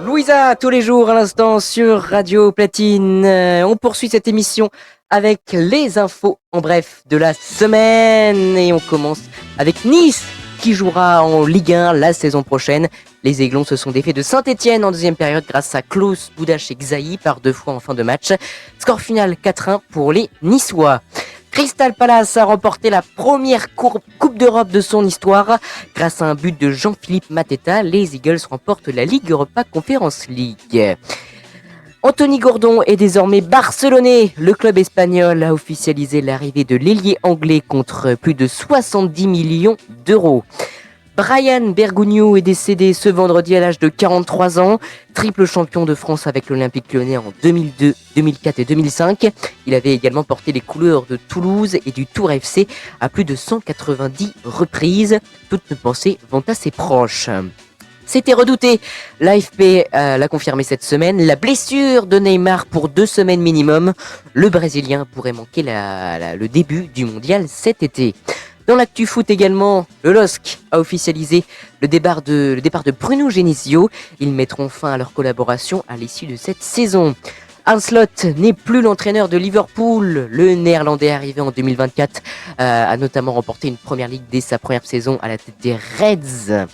Louisa, tous les jours à l'instant sur Radio Platine. On poursuit cette émission avec les infos en bref de la semaine. Et on commence avec Nice qui jouera en Ligue 1 la saison prochaine. Les Aiglons se sont défaits de Saint-Etienne en deuxième période grâce à Klaus Boudache et Xaï par 2 fois en fin de match. Score final 4-1 pour les Niçois. Crystal Palace a remporté la première Coupe d'Europe de son histoire. Grâce à un but de Jean-Philippe Mateta, les Eagles remportent la Ligue Europa Conference League. Anthony Gordon est désormais barcelonais. Le club espagnol a officialisé l'arrivée de l'ailier anglais contre plus de 70 millions d'euros. Brian Bergugno est décédé ce vendredi à l'âge de 43 ans, triple champion de France avec l'Olympique Lyonnais en 2002, 2004 et 2005. Il avait également porté les couleurs de Toulouse et du Tour FC à plus de 190 reprises. Toutes nos pensées vont à ses proches. C'était redouté. L'AFP l'a confirmé cette semaine. La blessure de Neymar pour 2 semaines minimum. Le Brésilien pourrait manquer le début du mondial cet été. Dans l'actu foot également, le LOSC a officialisé le départ de Bruno Genesio. Ils mettront fin à leur collaboration à l'issue de cette saison. Arne Slot n'est plus l'entraîneur de Liverpool. Le Néerlandais arrivé en 2024 a notamment remporté une première ligue dès sa première saison à la tête des Reds.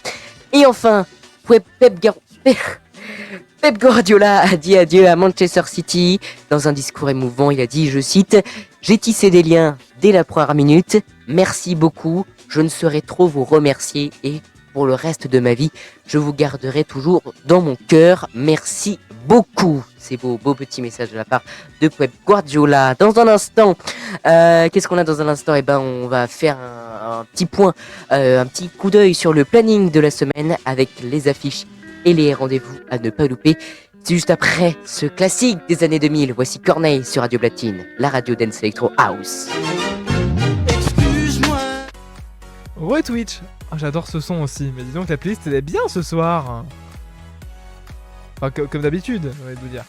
Et enfin, Pep Guardiola a dit adieu à Manchester City. Dans un discours émouvant, il a dit, je cite, « J'ai tissé des liens dès la première minute. Merci beaucoup. Je ne saurais trop vous remercier et pour le reste de ma vie, je vous garderai toujours dans mon cœur. Merci beaucoup. » C'est beau petit message de la part de Pep Guardiola. Dans un instant, qu'est-ce qu'on a dans un instant ? Eh ben, on va faire un petit point, un petit coup d'œil sur le planning de la semaine avec les affiches et les rendez-vous à ne pas louper. C'est juste après ce classique des années 2000. Voici Corneille sur Radio Platine, la radio dance electro house. Ouais Twitch. Oh, j'adore ce son aussi. Mais dis donc la playlist elle est bien ce soir. Enfin, comme d'habitude, on va vous dire.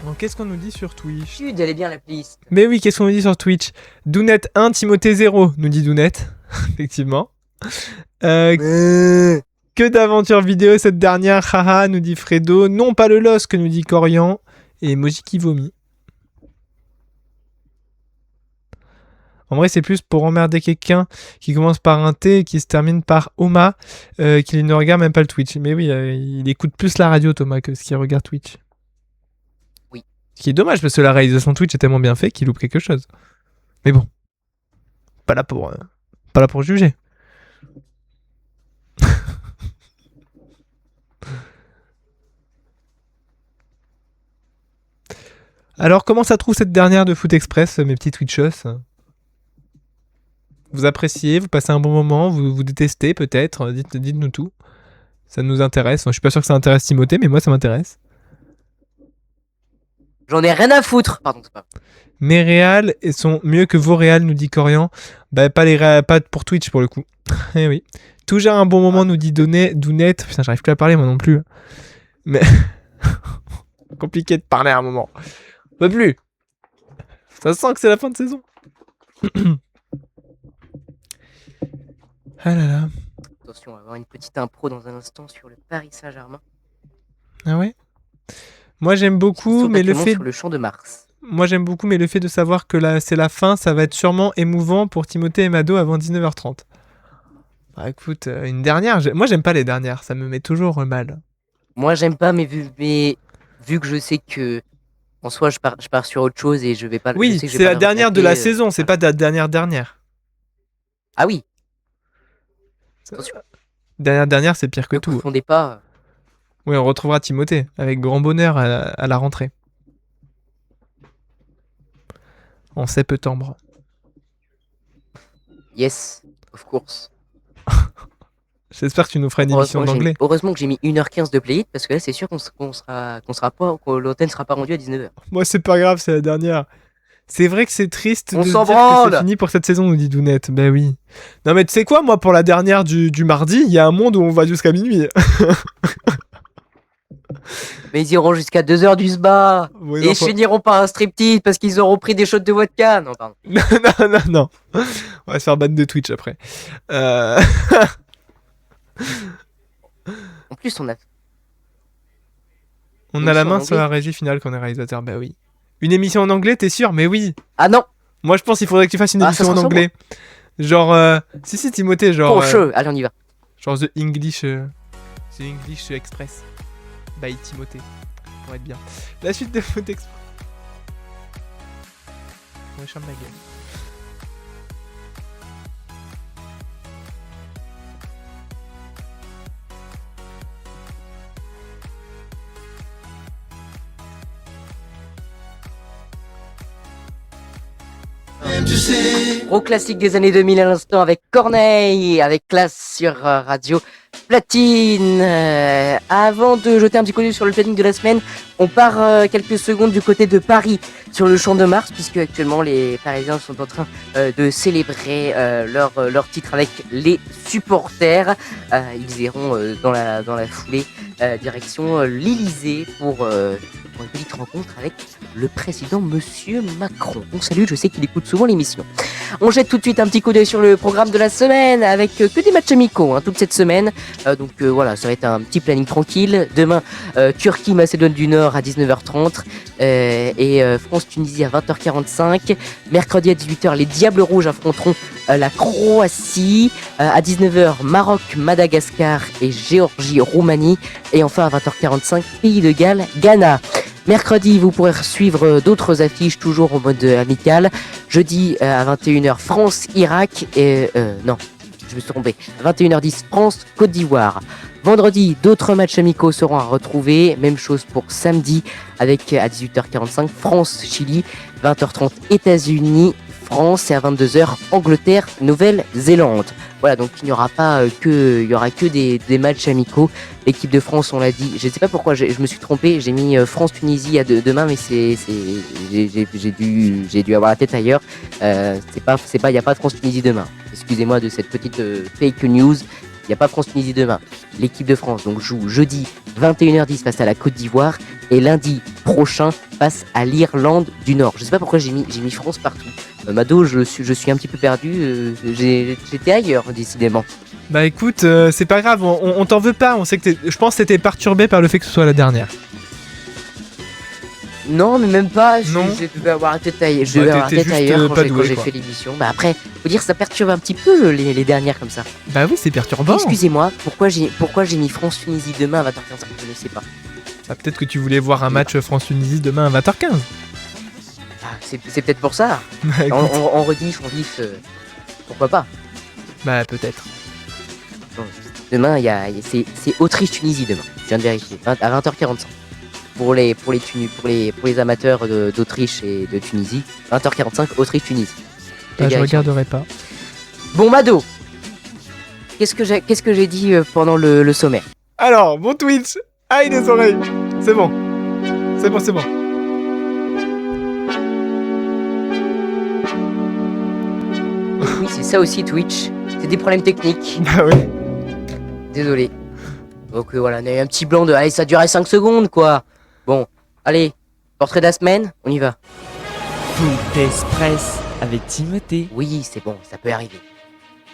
Donc, qu'est-ce qu'on nous dit sur Twitch ? Elle est bien la playlist. Mais oui, qu'est-ce qu'on nous dit sur Twitch ? Dounet 1, Timothée 0, nous dit Dounet. Effectivement. Que d'aventures vidéo cette dernière, haha, nous dit Fredo. Non, pas le LOSC, nous dit Corian. Et Emoji qui vomit. En vrai, c'est plus pour emmerder quelqu'un qui commence par un T et qui se termine par Oma, qu'il ne regarde même pas le Twitch. Mais oui, il écoute plus la radio, Thomas, que ce qu'il regarde Twitch. Oui. Ce qui est dommage, parce que la réalisation Twitch est tellement bien faite qu'il loupe quelque chose. Mais bon. Pas là pour juger. Alors, comment ça trouve cette dernière de Foot Express, mes petits Twitchos ? Vous appréciez, vous passez un bon moment, vous détestez peut-être, dites-nous tout. Ça nous intéresse. Moi, je suis pas sûr que ça intéresse Timothée, mais moi ça m'intéresse. J'en ai rien à foutre. Pardon, c'est pas. Mes réals sont mieux que vos réals, nous dit Corian. Bah pas pour Twitch pour le coup. Eh oui. Toujours un bon moment, nous dit Dounet. Putain, j'arrive plus à parler moi non plus. Mais compliqué de parler à un moment. On peut plus. Ça sent que c'est la fin de saison. Ah là là. Attention, on va avoir une petite impro dans un instant sur le Paris Saint-Germain. Ah ouais. Moi j'aime beaucoup, mais le fait sur le champ de Mars. Moi j'aime beaucoup, mais le fait de savoir que là c'est la fin, ça va être sûrement émouvant pour Timothée et Mado avant 19h30. Bah écoute, une dernière. Moi j'aime pas les dernières, ça me met toujours mal. Moi j'aime pas, mais vu que je sais que en soi je pars sur autre chose et je vais pas. Oui, c'est la dernière de la saison, c'est pas la dernière. Ah oui. Attention. Dernière, c'est pire que tout. Ne confondez pas. Oui, on retrouvera Timothée avec grand bonheur à la rentrée. En septembre. Yes, of course. J'espère que tu nous feras une émission d'anglais. Heureusement que j'ai mis 1h15 de play parce que là, c'est sûr que l'antenne sera pas rendue à 19h. Moi, c'est pas grave, c'est la dernière. C'est vrai que c'est triste On de se s'en dire que branle. c'est fini pour cette saison, nous dit Dounette. Ben oui. Non, mais tu sais quoi, moi, pour la dernière du mardi, il y a un monde où on va jusqu'à minuit. Mais ils iront jusqu'à 2h du spa. Oui, et non, ils finiront par un striptease parce qu'ils auront pris des shots de vodka. Non, pardon. non. On va se faire ban de Twitch après. En plus, On a Émission la main en sur la anglais. régie finale qu'on est réalisateur. Bah oui. Une émission en anglais, t'es sûr? Mais oui. Ah non. Moi, je pense qu'il faudrait que tu fasses une Ah, émission ça en sera anglais. Genre, si, Timothée, genre. Pour chaud. Allez, on y va. Genre The English Express by Timothée. Pour être bien. La suite de Foot Express. On va fermer ma gueule. Gros classique des années 2000 à l'instant avec Corneille, avec classe sur Radio Platine. Avant de jeter un petit coup d'œil sur le planning de la semaine, on part quelques secondes du côté de Paris sur le Champ de Mars, puisque actuellement les Parisiens sont en train de célébrer leur titre avec les supporters. Ils iront dans la foulée direction l'Elysée pour une petite rencontre avec le président Monsieur Macron. On salue, je sais qu'il écoute souvent l'émission. On jette tout de suite un petit coup d'œil sur le programme de la semaine avec que des matchs amicaux toute cette semaine. Donc voilà, ça va être un petit planning tranquille. Demain, Turquie-Macédoine du Nord à 19h30 et France-Tunisie à 20h45. Mercredi à 18h, les Diables Rouges affronteront la Croatie. À 19h, Maroc-Madagascar et Géorgie-Roumanie. Et enfin à 20h45, Pays de Galles, Ghana. Mercredi, vous pourrez suivre d'autres affiches toujours en mode amical. Jeudi à 21h, France-Irak et... non, je me suis trompé. 21h10, France-Côte d'Ivoire. Vendredi, d'autres matchs amicaux seront à retrouver. Même chose pour samedi avec à 18h45, France-Chili. 20h30, États-Unis, France et à 22h, Angleterre, Nouvelle-Zélande. Voilà, donc il n'y aura pas il y aura que des matchs amicaux. L'équipe de France, on l'a dit, je ne sais pas pourquoi je me suis trompé, j'ai mis France-Tunisie à demain, mais j'ai dû avoir la tête ailleurs. Il n'y a pas de France-Tunisie demain. Excusez-moi de cette petite fake news. Il n'y a pas France-Tunisie demain. L'équipe de France donc joue jeudi 21h10 face à la Côte d'Ivoire et lundi prochain face à l'Irlande du Nord. Je sais pas pourquoi j'ai mis France partout. Mado, je suis un petit peu perdu. J'étais ailleurs décidément. Bah écoute, c'est pas grave, on t'en veut pas. On sait que je pense que t'étais perturbé par le fait que ce soit la dernière. Non, mais même pas. Non. Je devais avoir la tête ailleurs. Je devais avoir la tête ailleurs quand j'ai fait l'émission. Bah après, faut dire ça perturbe un petit peu les dernières comme ça. Bah oui, c'est perturbant. Excusez-moi, pourquoi j'ai mis France-Tunisie demain à 20h15? Je ne sais pas. Ah, peut-être que tu voulais voir un match France-Tunisie demain à 20h15. Ah, c'est peut-être pour ça. Bah, on rediff, pourquoi pas. Bah peut-être. Bon, demain, c'est Autriche-Tunisie demain. Je viens de vérifier. À 20h45. Pour les amateurs d'Autriche et de Tunisie, 20h45, Autriche-Tunisie. Bah, je regarderai pas. Bon, Mado, qu'est-ce que j'ai dit pendant le sommaire? Alors, bon Twitch. Aïe les oreilles. C'est bon. C'est bon. Oui, c'est ça aussi Twitch. C'est des problèmes techniques. Bah oui. Désolé. Donc voilà, on a eu un petit blanc de... Allez, ça durait 5 secondes, quoi. Bon, allez, portrait de la semaine, on y va. Foot Express avec Timothée. Oui, c'est bon, ça peut arriver.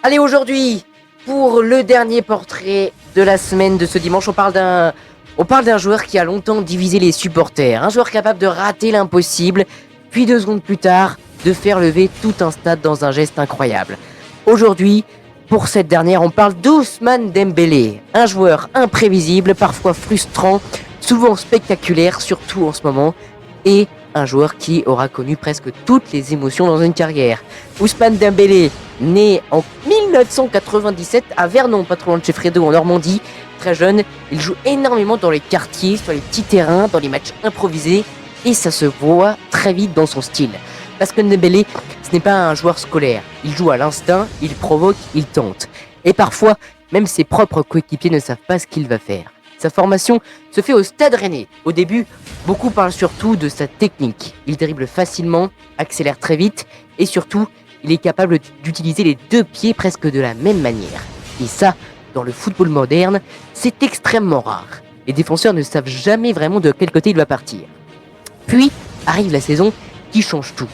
Allez, aujourd'hui, pour le dernier portrait de la semaine de ce dimanche, on parle d'un joueur qui a longtemps divisé les supporters. Un joueur capable de rater l'impossible, puis 2 secondes plus tard, de faire lever tout un stade dans un geste incroyable. Aujourd'hui, pour cette dernière, on parle d'Ousmane Dembélé, un joueur imprévisible, parfois frustrant, souvent spectaculaire, surtout en ce moment, et un joueur qui aura connu presque toutes les émotions dans une carrière. Ousmane Dembélé, né en 1997 à Vernon, pas trop loin de chez Fredo en Normandie, très jeune, il joue énormément dans les quartiers, sur les petits terrains, dans les matchs improvisés, et ça se voit très vite dans son style. Parce que Dembélé, ce n'est pas un joueur scolaire. Il joue à l'instinct, il provoque, il tente. Et parfois, Même ses propres coéquipiers ne savent pas ce qu'il va faire. Sa formation se fait au Stade Rennais. Au début, beaucoup parlent surtout de sa technique. Il dribble facilement, accélère très vite et surtout, il est capable d'utiliser les deux pieds presque de la même manière. Et ça, dans le football moderne, c'est extrêmement rare. Les défenseurs ne savent jamais vraiment de quel côté il va partir. Puis arrive la saison qui change tout.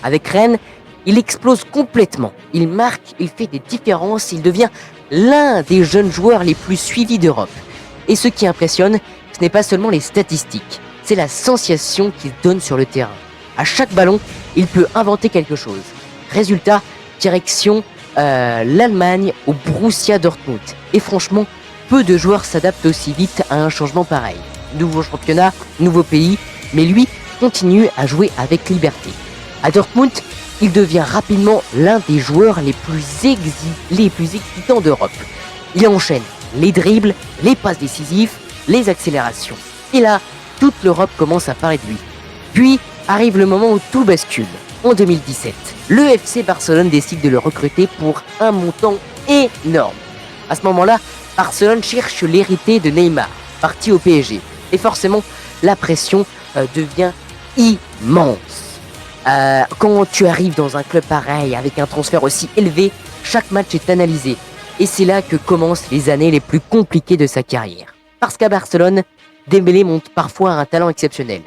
Avec Rennes, il explose complètement. Il marque, il fait des différences, il devient l'un des jeunes joueurs les plus suivis d'Europe. Et ce qui impressionne, ce n'est pas seulement les statistiques, c'est la sensation qu'il donne sur le terrain. À chaque ballon, il peut inventer quelque chose. Résultat, direction l'Allemagne au Borussia Dortmund. Et franchement, peu de joueurs s'adaptent aussi vite à un changement pareil. Nouveau championnat, nouveau pays, mais lui continue à jouer avec liberté. À Dortmund, il devient rapidement l'un des joueurs les plus excitants d'Europe. Il enchaîne les dribbles, les passes décisives, les accélérations. Et là, toute l'Europe commence à parler de lui. Puis arrive le moment où tout bascule. En 2017, le FC Barcelone décide de le recruter pour un montant énorme. À ce moment-là, Barcelone cherche l'héritier de Neymar, parti au PSG. Et forcément, la pression devient immense. Quand tu arrives dans un club pareil, avec un transfert aussi élevé, chaque match est analysé. Et c'est là que commencent les années les plus compliquées de sa carrière. Parce qu'à Barcelone, Dembélé montre parfois un talent exceptionnel.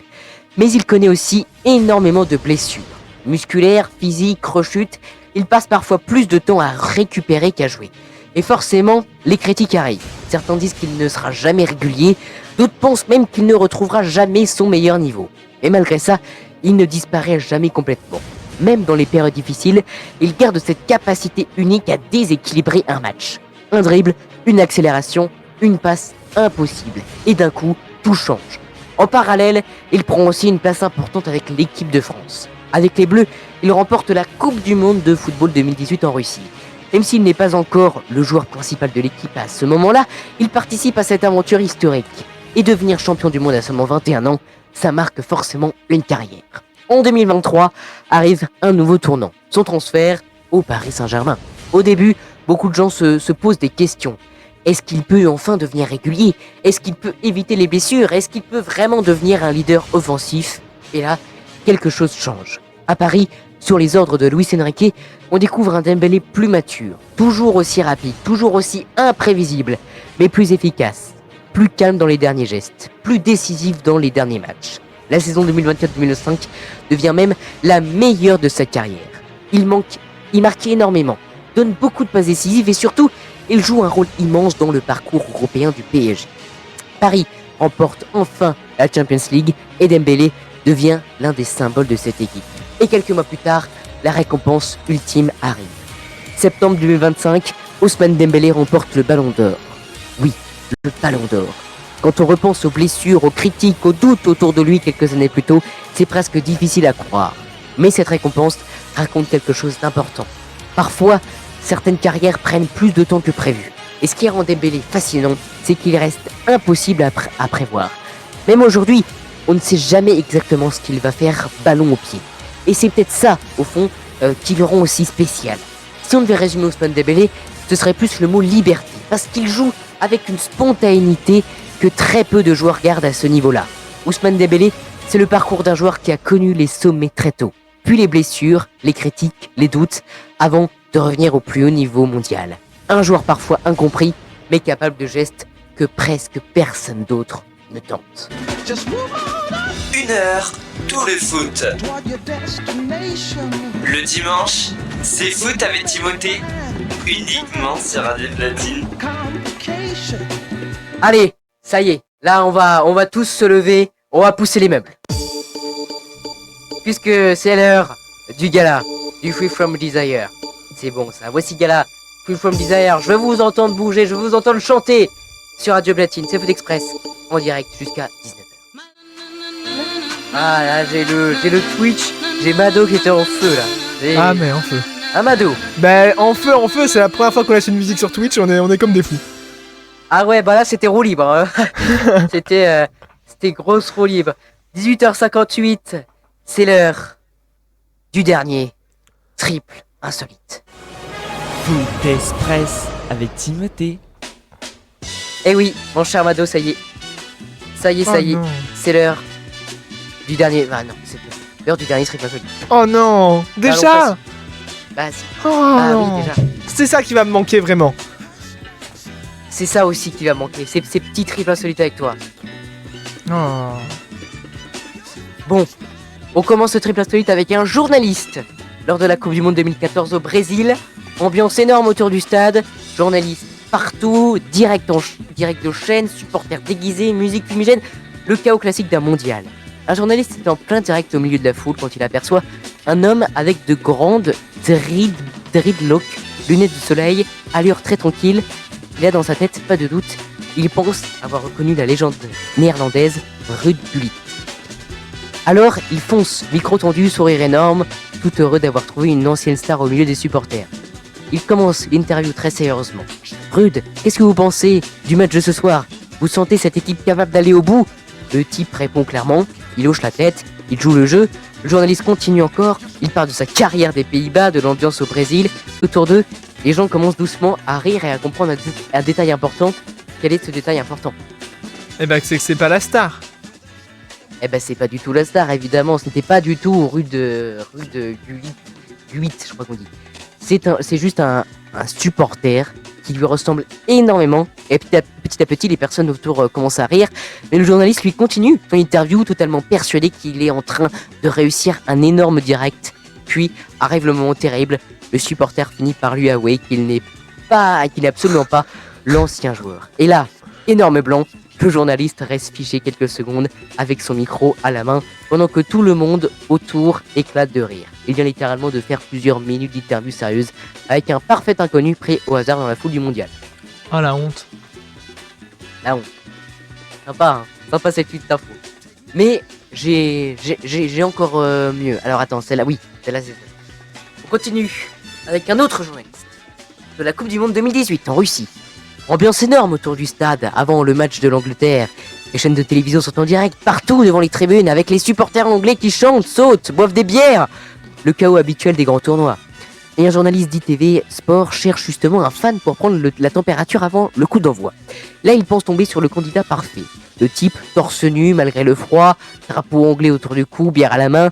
Mais il connaît aussi énormément de blessures. Musculaires, physiques, rechutes, il passe parfois plus de temps à récupérer qu'à jouer. Et forcément, les critiques arrivent. Certains disent qu'il ne sera jamais régulier, d'autres pensent même qu'il ne retrouvera jamais son meilleur niveau. Et malgré ça, il ne disparaît jamais complètement. Même dans les périodes difficiles, il garde cette capacité unique à déséquilibrer un match. Un dribble, une accélération, une passe, impossible. Et d'un coup, tout change. En parallèle, il prend aussi une place importante avec l'équipe de France. Avec les Bleus, il remporte la Coupe du Monde de football 2018 en Russie. Même s'il n'est pas encore le joueur principal de l'équipe à ce moment-là, il participe à cette aventure historique. Et devenir champion du monde à seulement 21 ans, ça marque forcément une carrière. En 2023, arrive un nouveau tournant, son transfert au Paris Saint-Germain. Au début, beaucoup de gens se posent des questions. Est-ce qu'il peut enfin devenir régulier? Est-ce qu'il peut éviter les blessures? Est-ce qu'il peut vraiment devenir un leader offensif? Et là, quelque chose change. À Paris, sur les ordres de Luis Enrique, on découvre un Dembélé plus mature, toujours aussi rapide, toujours aussi imprévisible, mais plus efficace, plus calme dans les derniers gestes, plus décisif dans les derniers matchs. La saison 2024-2025 devient même la meilleure de sa carrière. Il marque énormément, donne beaucoup de passes décisives et surtout, il joue un rôle immense dans le parcours européen du PSG. Paris remporte enfin la Champions League et Dembélé devient l'un des symboles de cette équipe. Et quelques mois plus tard, la récompense ultime arrive. Septembre 2025, Ousmane Dembélé remporte le Ballon d'Or. Oui, le Ballon d'Or. Quand on repense aux blessures, aux critiques, aux doutes autour de lui quelques années plus tôt, c'est presque difficile à croire. Mais cette récompense raconte quelque chose d'important. Parfois, certaines carrières prennent plus de temps que prévu. Et ce qui rend Dembélé fascinant, c'est qu'il reste impossible à prévoir. Même aujourd'hui, on ne sait jamais exactement ce qu'il va faire ballon au pied. Et c'est peut-être ça, au fond, qui le rend aussi spécial. Si on devait résumer Ousmane Dembélé, ce serait plus le mot liberté. Parce qu'il joue avec une spontanéité que très peu de joueurs gardent à ce niveau-là. Ousmane Dembélé, c'est le parcours d'un joueur qui a connu les sommets très tôt. Puis les blessures, les critiques, les doutes, avant de revenir au plus haut niveau mondial. Un joueur parfois incompris, mais capable de gestes que presque personne d'autre ne tente. 1 heure, tout le foot. Le dimanche, c'est foot avec Timothée, uniquement sur Radio Platine. Allez, ça y est, là on va tous se lever, on va pousser les meubles. Puisque c'est l'heure du gala, du Free From Desire. C'est bon ça, voici gala, Free From Desire, je veux vous entendre bouger, je veux vous entendre chanter sur Radio Platine, c'est Foot Express, en direct jusqu'à 19h. Ah là, j'ai le Twitch, j'ai Mado qui était en feu là. Ah mais en feu. Ah Mado. Bah en feu, c'est la première fois qu'on lâche une musique sur Twitch, on est comme des fous. Ah ouais, bah là c'était roue libre. Hein. c'était grosse roue libre. 18h58, c'est l'heure du dernier triple insolite. Foot Express avec Timothée. Eh oui, mon cher Mado, ça y est. Ça y est, ça y est. non. C'est l'heure du dernier. Ah non, c'est l'heure du dernier trip insolite. Oh non, déjà. Bah si. Oh, Ah oui, déjà. c'est ça qui va me manquer vraiment. C'est ça aussi qui va manquer. Ces petits triples insolites avec toi. Oh. Bon, on commence ce triple insolite avec un journaliste. Lors de la Coupe du Monde 2014 au Brésil, ambiance énorme autour du stade, journalistes partout, direct de chaîne, supporters déguisés, musique fumigène, le chaos classique d'un mondial. Un journaliste est en plein direct au milieu de la foule quand il aperçoit un homme avec de grandes dreadlocks, lunettes de soleil, allure très tranquille. Il a dans sa tête, pas de doute, il pense avoir reconnu la légende néerlandaise Ruud Gullit. Alors, il fonce, micro tendu, sourire énorme, tout heureux d'avoir trouvé une ancienne star au milieu des supporters. Il commence l'interview très sérieusement. Ruud, qu'est-ce que vous pensez du match de ce soir? Vous sentez cette équipe capable d'aller au bout? Le type répond clairement, il hoche la tête, il joue le jeu. Le journaliste continue encore, il parle de sa carrière des Pays-Bas, de l'ambiance au Brésil. Autour d'eux, les gens commencent doucement à rire et à comprendre un détail important. Quel est ce détail important? Eh ben, c'est que c'est pas la star. Eh ben, c'est pas du tout la star, évidemment. Ce n'était pas du tout Ruud Gullit, je crois qu'on dit. C'est juste un supporter qui lui ressemble énormément. Et petit à petit, les personnes autour commencent à rire. Mais le journaliste, lui, continue son interview, totalement persuadé qu'il est en train de réussir un énorme direct. Puis arrive le moment terrible. Le supporter finit par lui avouer qu'il n'est absolument pas l'ancien joueur. Et là, énorme blanc. Le journaliste reste figé quelques secondes avec son micro à la main pendant que tout le monde autour éclate de rire. Il vient littéralement de faire plusieurs minutes d'interview sérieuse avec un parfait inconnu pris au hasard dans la foule du mondial. Oh la honte. La honte. Sympa, hein. Sympa cette petite info. Mais j'ai encore mieux. Alors attends, celle-là, oui, celle-là c'est... On continue avec un autre journaliste de la Coupe du Monde 2018 en Russie. Ambiance énorme autour du stade avant le match de l'Angleterre. Les chaînes de télévision sont en direct partout devant les tribunes avec les supporters anglais qui chantent, sautent, boivent des bières. Le chaos habituel des grands tournois. Et un journaliste d'ITV Sport cherche justement un fan pour prendre la température avant le coup d'envoi. Là, il pense tomber sur le candidat parfait. Le type torse nu malgré le froid, drapeau anglais autour du cou, bière à la main,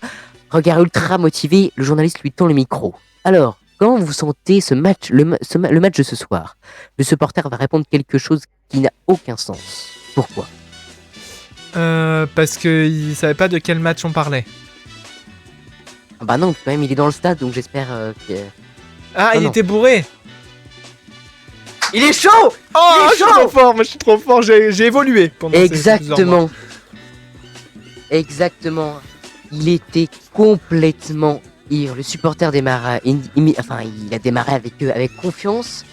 regard ultra motivé, le journaliste lui tend le micro. Alors, comment vous sentez le match de ce soir? Le supporter va répondre quelque chose qui n'a aucun sens. Pourquoi? Parce qu'il savait pas de quel match on parlait. Ah bah non, quand même, il est dans le stade, donc j'espère que... Ah, non, il non. était bourré. Il est chaud! Oh, je suis trop fort, moi je suis trop fort, j'ai évolué pendant ces plusieurs Exactement. mois. Exactement. Il était complètement ivre. Le supporter démarre, il a démarré avec confiance.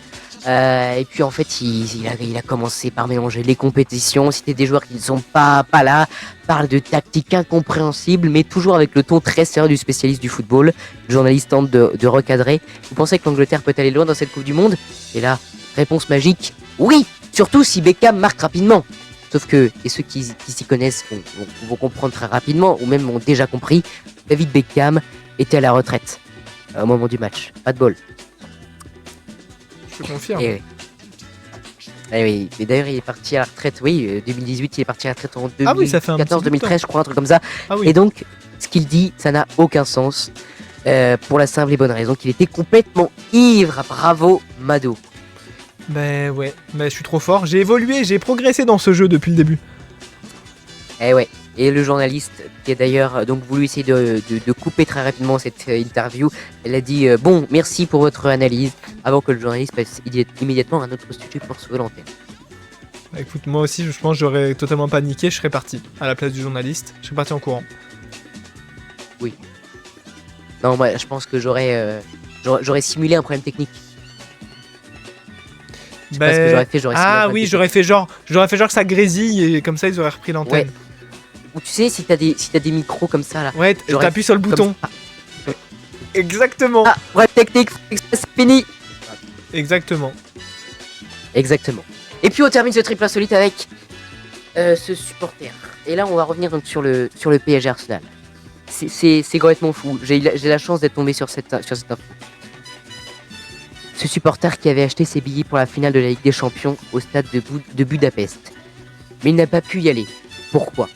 Et puis en fait, il a commencé par mélanger les compétitions, citer des joueurs qui ne sont pas là, parle de tactiques incompréhensibles, mais toujours avec le ton très sérieux du spécialiste du football. Le journaliste tente de recadrer. Vous pensez que l'Angleterre peut aller loin dans cette Coupe du Monde? Et là, réponse magique, oui, surtout si Beckham marque rapidement. Sauf que, et ceux qui s'y connaissent vont comprendre très rapidement, ou même ont déjà compris, David Beckham était à la retraite au moment du match. Pas de bol. Je confirme. Et oui. Et d'ailleurs, il est parti à la retraite, oui, 2018, il est parti à la retraite en 2014, Ah oui, ça fait un petit bout de 2013, temps. je crois, un truc comme ça. Ah oui. Et donc, ce qu'il dit, ça n'a aucun sens, pour la simple et bonne raison qu'il était complètement ivre. Bravo, Mado. Ben ouais, ben, je suis trop fort. J'ai évolué, j'ai progressé dans ce jeu depuis le début. Eh ouais. Et le journaliste, qui a d'ailleurs donc voulu essayer de couper très rapidement cette interview, elle a dit bon, merci pour votre analyse, avant que le journaliste passe immédiatement à un autre sujet pour sauver l'antenne. Bah, écoute, moi aussi, je pense que j'aurais totalement paniqué, je serais parti à la place du journaliste. Je serais parti en courant. Oui. Non, moi, je pense que j'aurais simulé un problème technique. Je sais pas ce que j'aurais fait, j'aurais simulé un Ah problème oui, technique. j'aurais fait genre que ça grésille et comme ça ils auraient repris l'antenne. Ouais. Ou tu sais, si t'as des micros comme ça là. Ouais, j'aurais t'appuies sur le comme bouton. ça. Exactement. Ah, bref, technique, c'est fini. Exactement. Exactement. Et puis on termine ce triple insolite avec ce supporter. Et là, on va revenir donc sur le PSG Arsenal. C'est complètement fou. J'ai la chance d'être tombé sur cette info. ce supporter qui avait acheté ses billets pour la finale de la Ligue des Champions au stade de Budapest. Mais il n'a pas pu y aller. Pourquoi ?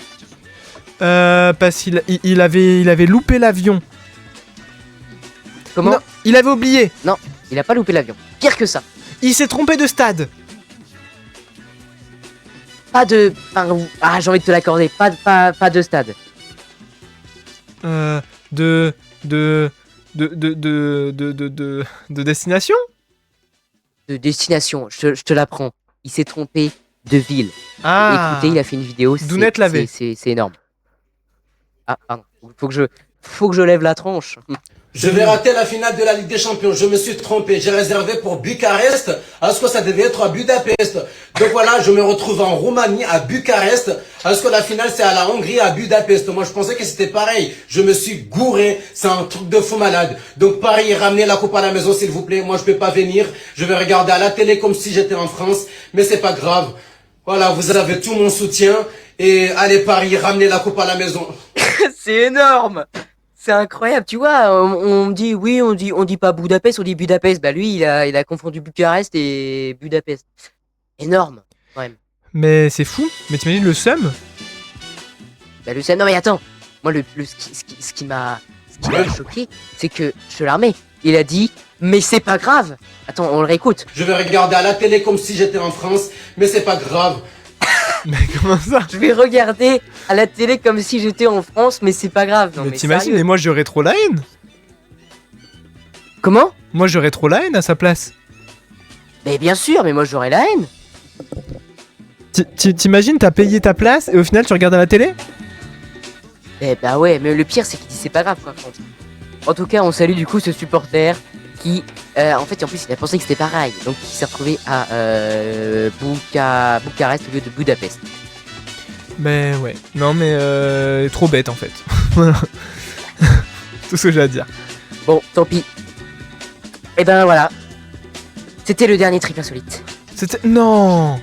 Parce qu'il avait loupé l'avion. Comment ? Non, il avait oublié. Non, il n'a pas loupé l'avion. Pire que ça. Il s'est trompé de stade. Pas de... Ah, j'ai envie de te l'accorder. Pas de stade. De destination ? De destination, je te l'apprends. Il s'est trompé de ville. Ah. Écoutez, il a fait une vidéo. Dounette l'avait. C'est énorme. Ah, pardon. Faut que je lève la tronche. Je vais rater la finale de la Ligue des Champions. Je me suis trompé. J'ai réservé pour Bucarest, alors que ça devait être à Budapest. Donc voilà, je me retrouve en Roumanie, à Bucarest, alors que la finale c'est à la Hongrie, à Budapest. Moi je pensais que c'était pareil. Je me suis gouré. C'est un truc de fou malade. Donc Paris, ramenez la coupe à la maison s'il vous plaît. Moi je peux pas venir. Je vais regarder à la télé comme si j'étais en France. Mais c'est pas grave. Voilà, vous avez tout mon soutien. Et allez Paris, ramenez la coupe à la maison. C'est énorme. C'est incroyable, tu vois, on dit oui, on dit pas Budapest, on dit Budapest. Bah lui, il a confondu Bucarest et Budapest. Énorme, quand même. Mais c'est fou, mais t'imagines le seum ? Bah le seum, non mais attends, moi ce qui m'a choqué, c'est que je te l'armée, il a dit, mais c'est pas grave. Attends, on le réécoute. Je vais regarder à la télé comme si j'étais en France, mais c'est pas grave. Mais comment ça ? Je vais regarder à la télé comme si j'étais en France, mais c'est pas grave. Non, mais t'imagines, sérieux. mais moi j'aurais trop la haine. Comment ? Moi j'aurais trop la haine à sa place. Mais bien sûr, mais moi j'aurais la haine. T'imagines, t'as payé ta place et au final tu regardes à la télé ? Eh bah ouais, mais le pire c'est qu'il dit c'est pas grave quoi. En tout cas, on salue du coup ce supporter qui, en fait, en plus il a pensé que c'était pareil, donc il s'est retrouvé à Bucarest au lieu de Budapest. Mais ouais, non mais trop bête en fait. Tout ce que j'ai à dire. Bon, tant pis. Et ben voilà. C'était le dernier triple insolite. C'était... Non.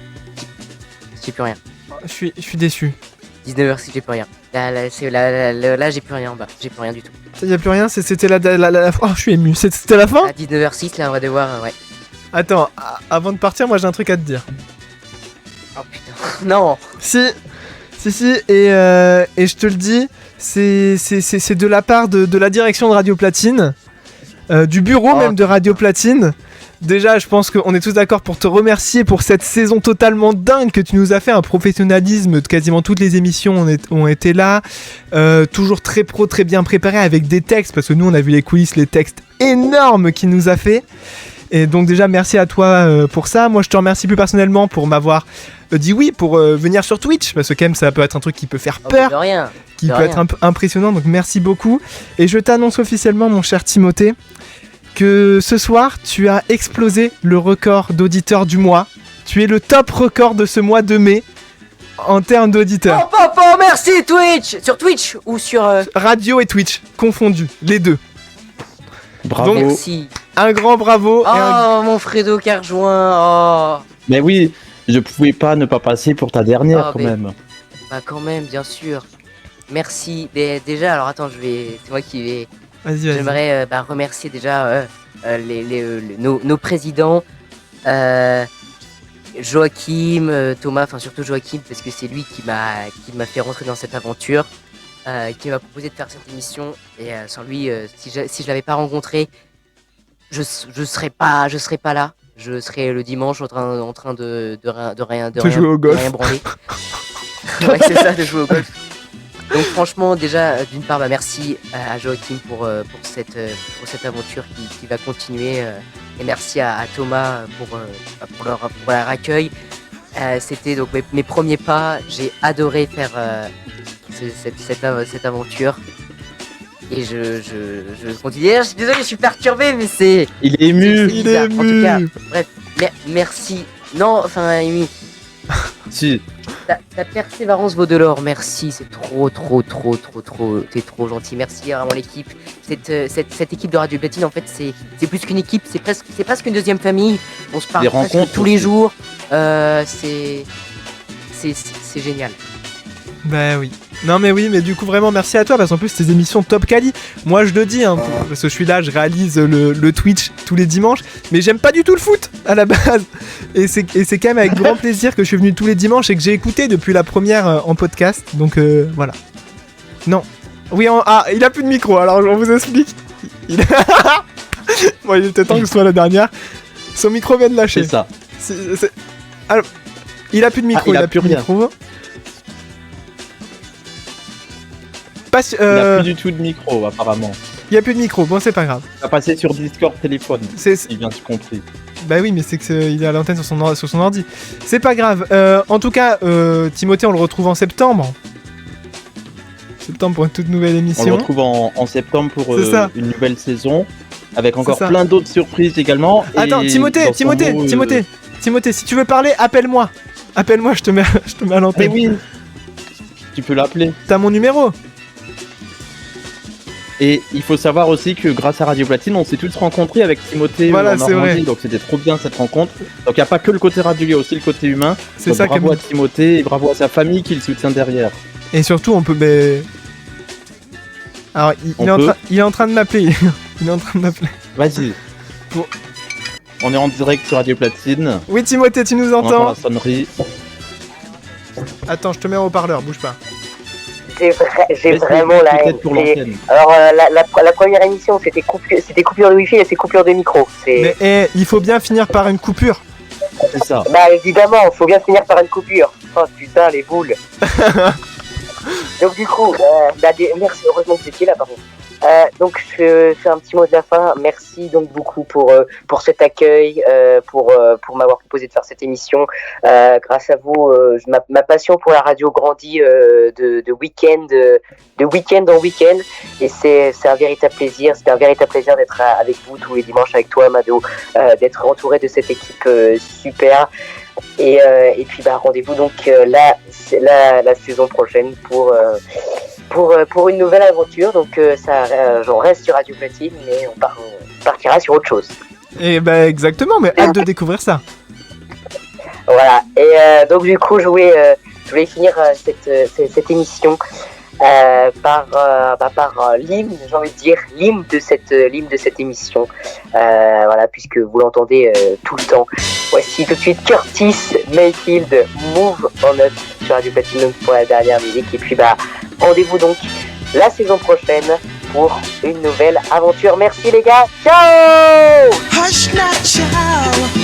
J'ai plus rien. Je suis déçu. 19h6, j'ai plus rien. Là, j'ai plus rien en bas. J'ai plus rien du tout. Y'a plus rien, c'était la... Oh, je suis ému. C'était la fin ? À 19h06, là, on va devoir... ouais. Attends, avant de partir, moi j'ai un truc à te dire. Oh putain. Non. Si, et je te le dis, c'est de la part de la direction de Radio Platine, du bureau même de Radio Platine. Déjà, je pense qu'on est tous d'accord pour te remercier pour cette saison totalement dingue que tu nous as fait, un professionnalisme de quasiment toutes les émissions ont été là, toujours très pro, très bien préparé avec des textes, parce que nous on a vu les coulisses, les textes énormes qu'il nous a fait. Et donc déjà merci à toi pour ça. Moi je te remercie plus personnellement pour m'avoir dit oui pour venir sur Twitch, parce que quand même ça peut être un truc qui peut faire peur, de rien. qui peut être un peu impressionnant, donc merci beaucoup. Et je t'annonce officiellement mon cher Timothée que ce soir tu as explosé le record d'auditeurs du mois. Tu es le top record de ce mois de mai en termes d'auditeurs. Oh, merci Twitch. Sur Twitch ou sur... Radio et Twitch, confondus, les deux. Bravo. Donc, merci. Un grand bravo. Oh, mon Fredo qui a rejoint. Oh. Mais oui, je pouvais pas ne pas passer pour ta dernière quand même. Bah quand même, bien sûr. Merci. Mais déjà, alors attends, c'est moi qui vais... Vas-y. J'aimerais remercier déjà nos présidents, Joachim, Thomas, enfin surtout Joachim, parce que c'est lui qui m'a fait rentrer dans cette aventure, qui m'a proposé de faire cette émission. Et sans lui, si je l'avais pas rencontré, je serais pas là. Je serais le dimanche en train de jouer au golf. rien branler. Ouais, c'est ça, de jouer au golf. Donc franchement, déjà, d'une part, merci à Joachim pour cette aventure qui va continuer. Et merci à Thomas pour leur accueil. C'était donc mes premiers pas. J'ai adoré faire cette aventure. Et je continue. Je suis désolé, je suis perturbé, mais c'est... Il est ému. Il est ému. En tout cas, bref, merci. Non, enfin, Amy. Si. Ta persévérance vaut de l'or, merci, c'est trop, t'es trop gentil, merci vraiment l'équipe. Cette équipe de Radio Platine, en fait, c'est plus qu'une équipe, c'est presque une deuxième famille. On se parle presque tous les jours, c'est génial. Bah oui. Non mais oui, mais du coup vraiment merci à toi parce qu'en plus tes émissions top quali. Moi je le dis hein, parce que je suis là, je réalise le Twitch tous les dimanches, mais j'aime pas du tout le foot à la base. Et c'est quand même avec grand plaisir que je suis venu tous les dimanches et que j'ai écouté depuis la première en podcast. Donc voilà. Non. Oui, il a plus de micro, alors on vous explique. Bon, il était temps que ce soit la dernière. Son micro vient de lâcher. C'est ça. Alors, il a plus de micro, il a plus de micro. Il n'a plus du tout de micro, apparemment. Il n'y a plus de micro, bon, c'est pas grave. Il a passé sur Discord téléphone. Il vient tout compris. Bah oui, mais c'est qu'il est à l'antenne sur son ordi. C'est pas grave. En tout cas, Timothée, on le retrouve en septembre. Septembre pour une toute nouvelle émission. On le retrouve en septembre pour une nouvelle saison. Avec encore plein d'autres surprises également. Attends, Timothée, si tu veux parler, appelle-moi. Appelle-moi, je te mets à l'antenne. Mais oui. Tu peux l'appeler. T'as mon numéro. Et il faut savoir aussi que grâce à Radio Platine, on s'est tous rencontrés avec Timothée en Normandie, donc c'était trop bien cette rencontre. Donc il n'y a pas que le côté radio, il y a aussi le côté humain. C'est ça. Bravo à Timothée et bravo à sa famille qui le soutient derrière. Et surtout, on peut... Alors, il est en train de m'appeler. Il est en train de m'appeler. Vas-y. On est en direct sur Radio Platine. Oui, Timothée, tu nous entends? On entend la sonnerie. Attends, je te mets en haut-parleur, bouge pas. J'ai vraiment la haine. Alors la première émission c'était coupure de wifi et c'est coupure de micro. Mais il faut bien finir par une coupure. C'est ça. Bah évidemment, il faut bien finir par une coupure. Oh putain les boules. Donc du coup, merci, heureusement que vous étiez là par contre. Donc je fais un petit mot de la fin. Merci donc beaucoup pour cet accueil, pour m'avoir proposé de faire cette émission. Grâce à vous, ma passion pour la radio grandit de week-end en week-end, et c'est un véritable plaisir. C'était un véritable plaisir d'être avec vous tous les dimanches, avec toi Mado, d'être entouré de cette équipe super. Et puis rendez-vous donc la saison prochaine pour une nouvelle aventure. Donc j'en reste sur Radio Platine, mais on partira sur autre chose. Et exactement, mais hâte de découvrir ça. Voilà, et donc du coup je voulais finir cette émission par l'hymne, j'ai envie de dire, l'hymne de cette émission, voilà, puisque vous l'entendez tout le temps. Voici tout de suite Curtis Mayfield, Move On Up sur Radio Platine pour la dernière musique, et puis rendez-vous donc la saison prochaine pour une nouvelle aventure. Merci les gars, ciao. Hush now, child.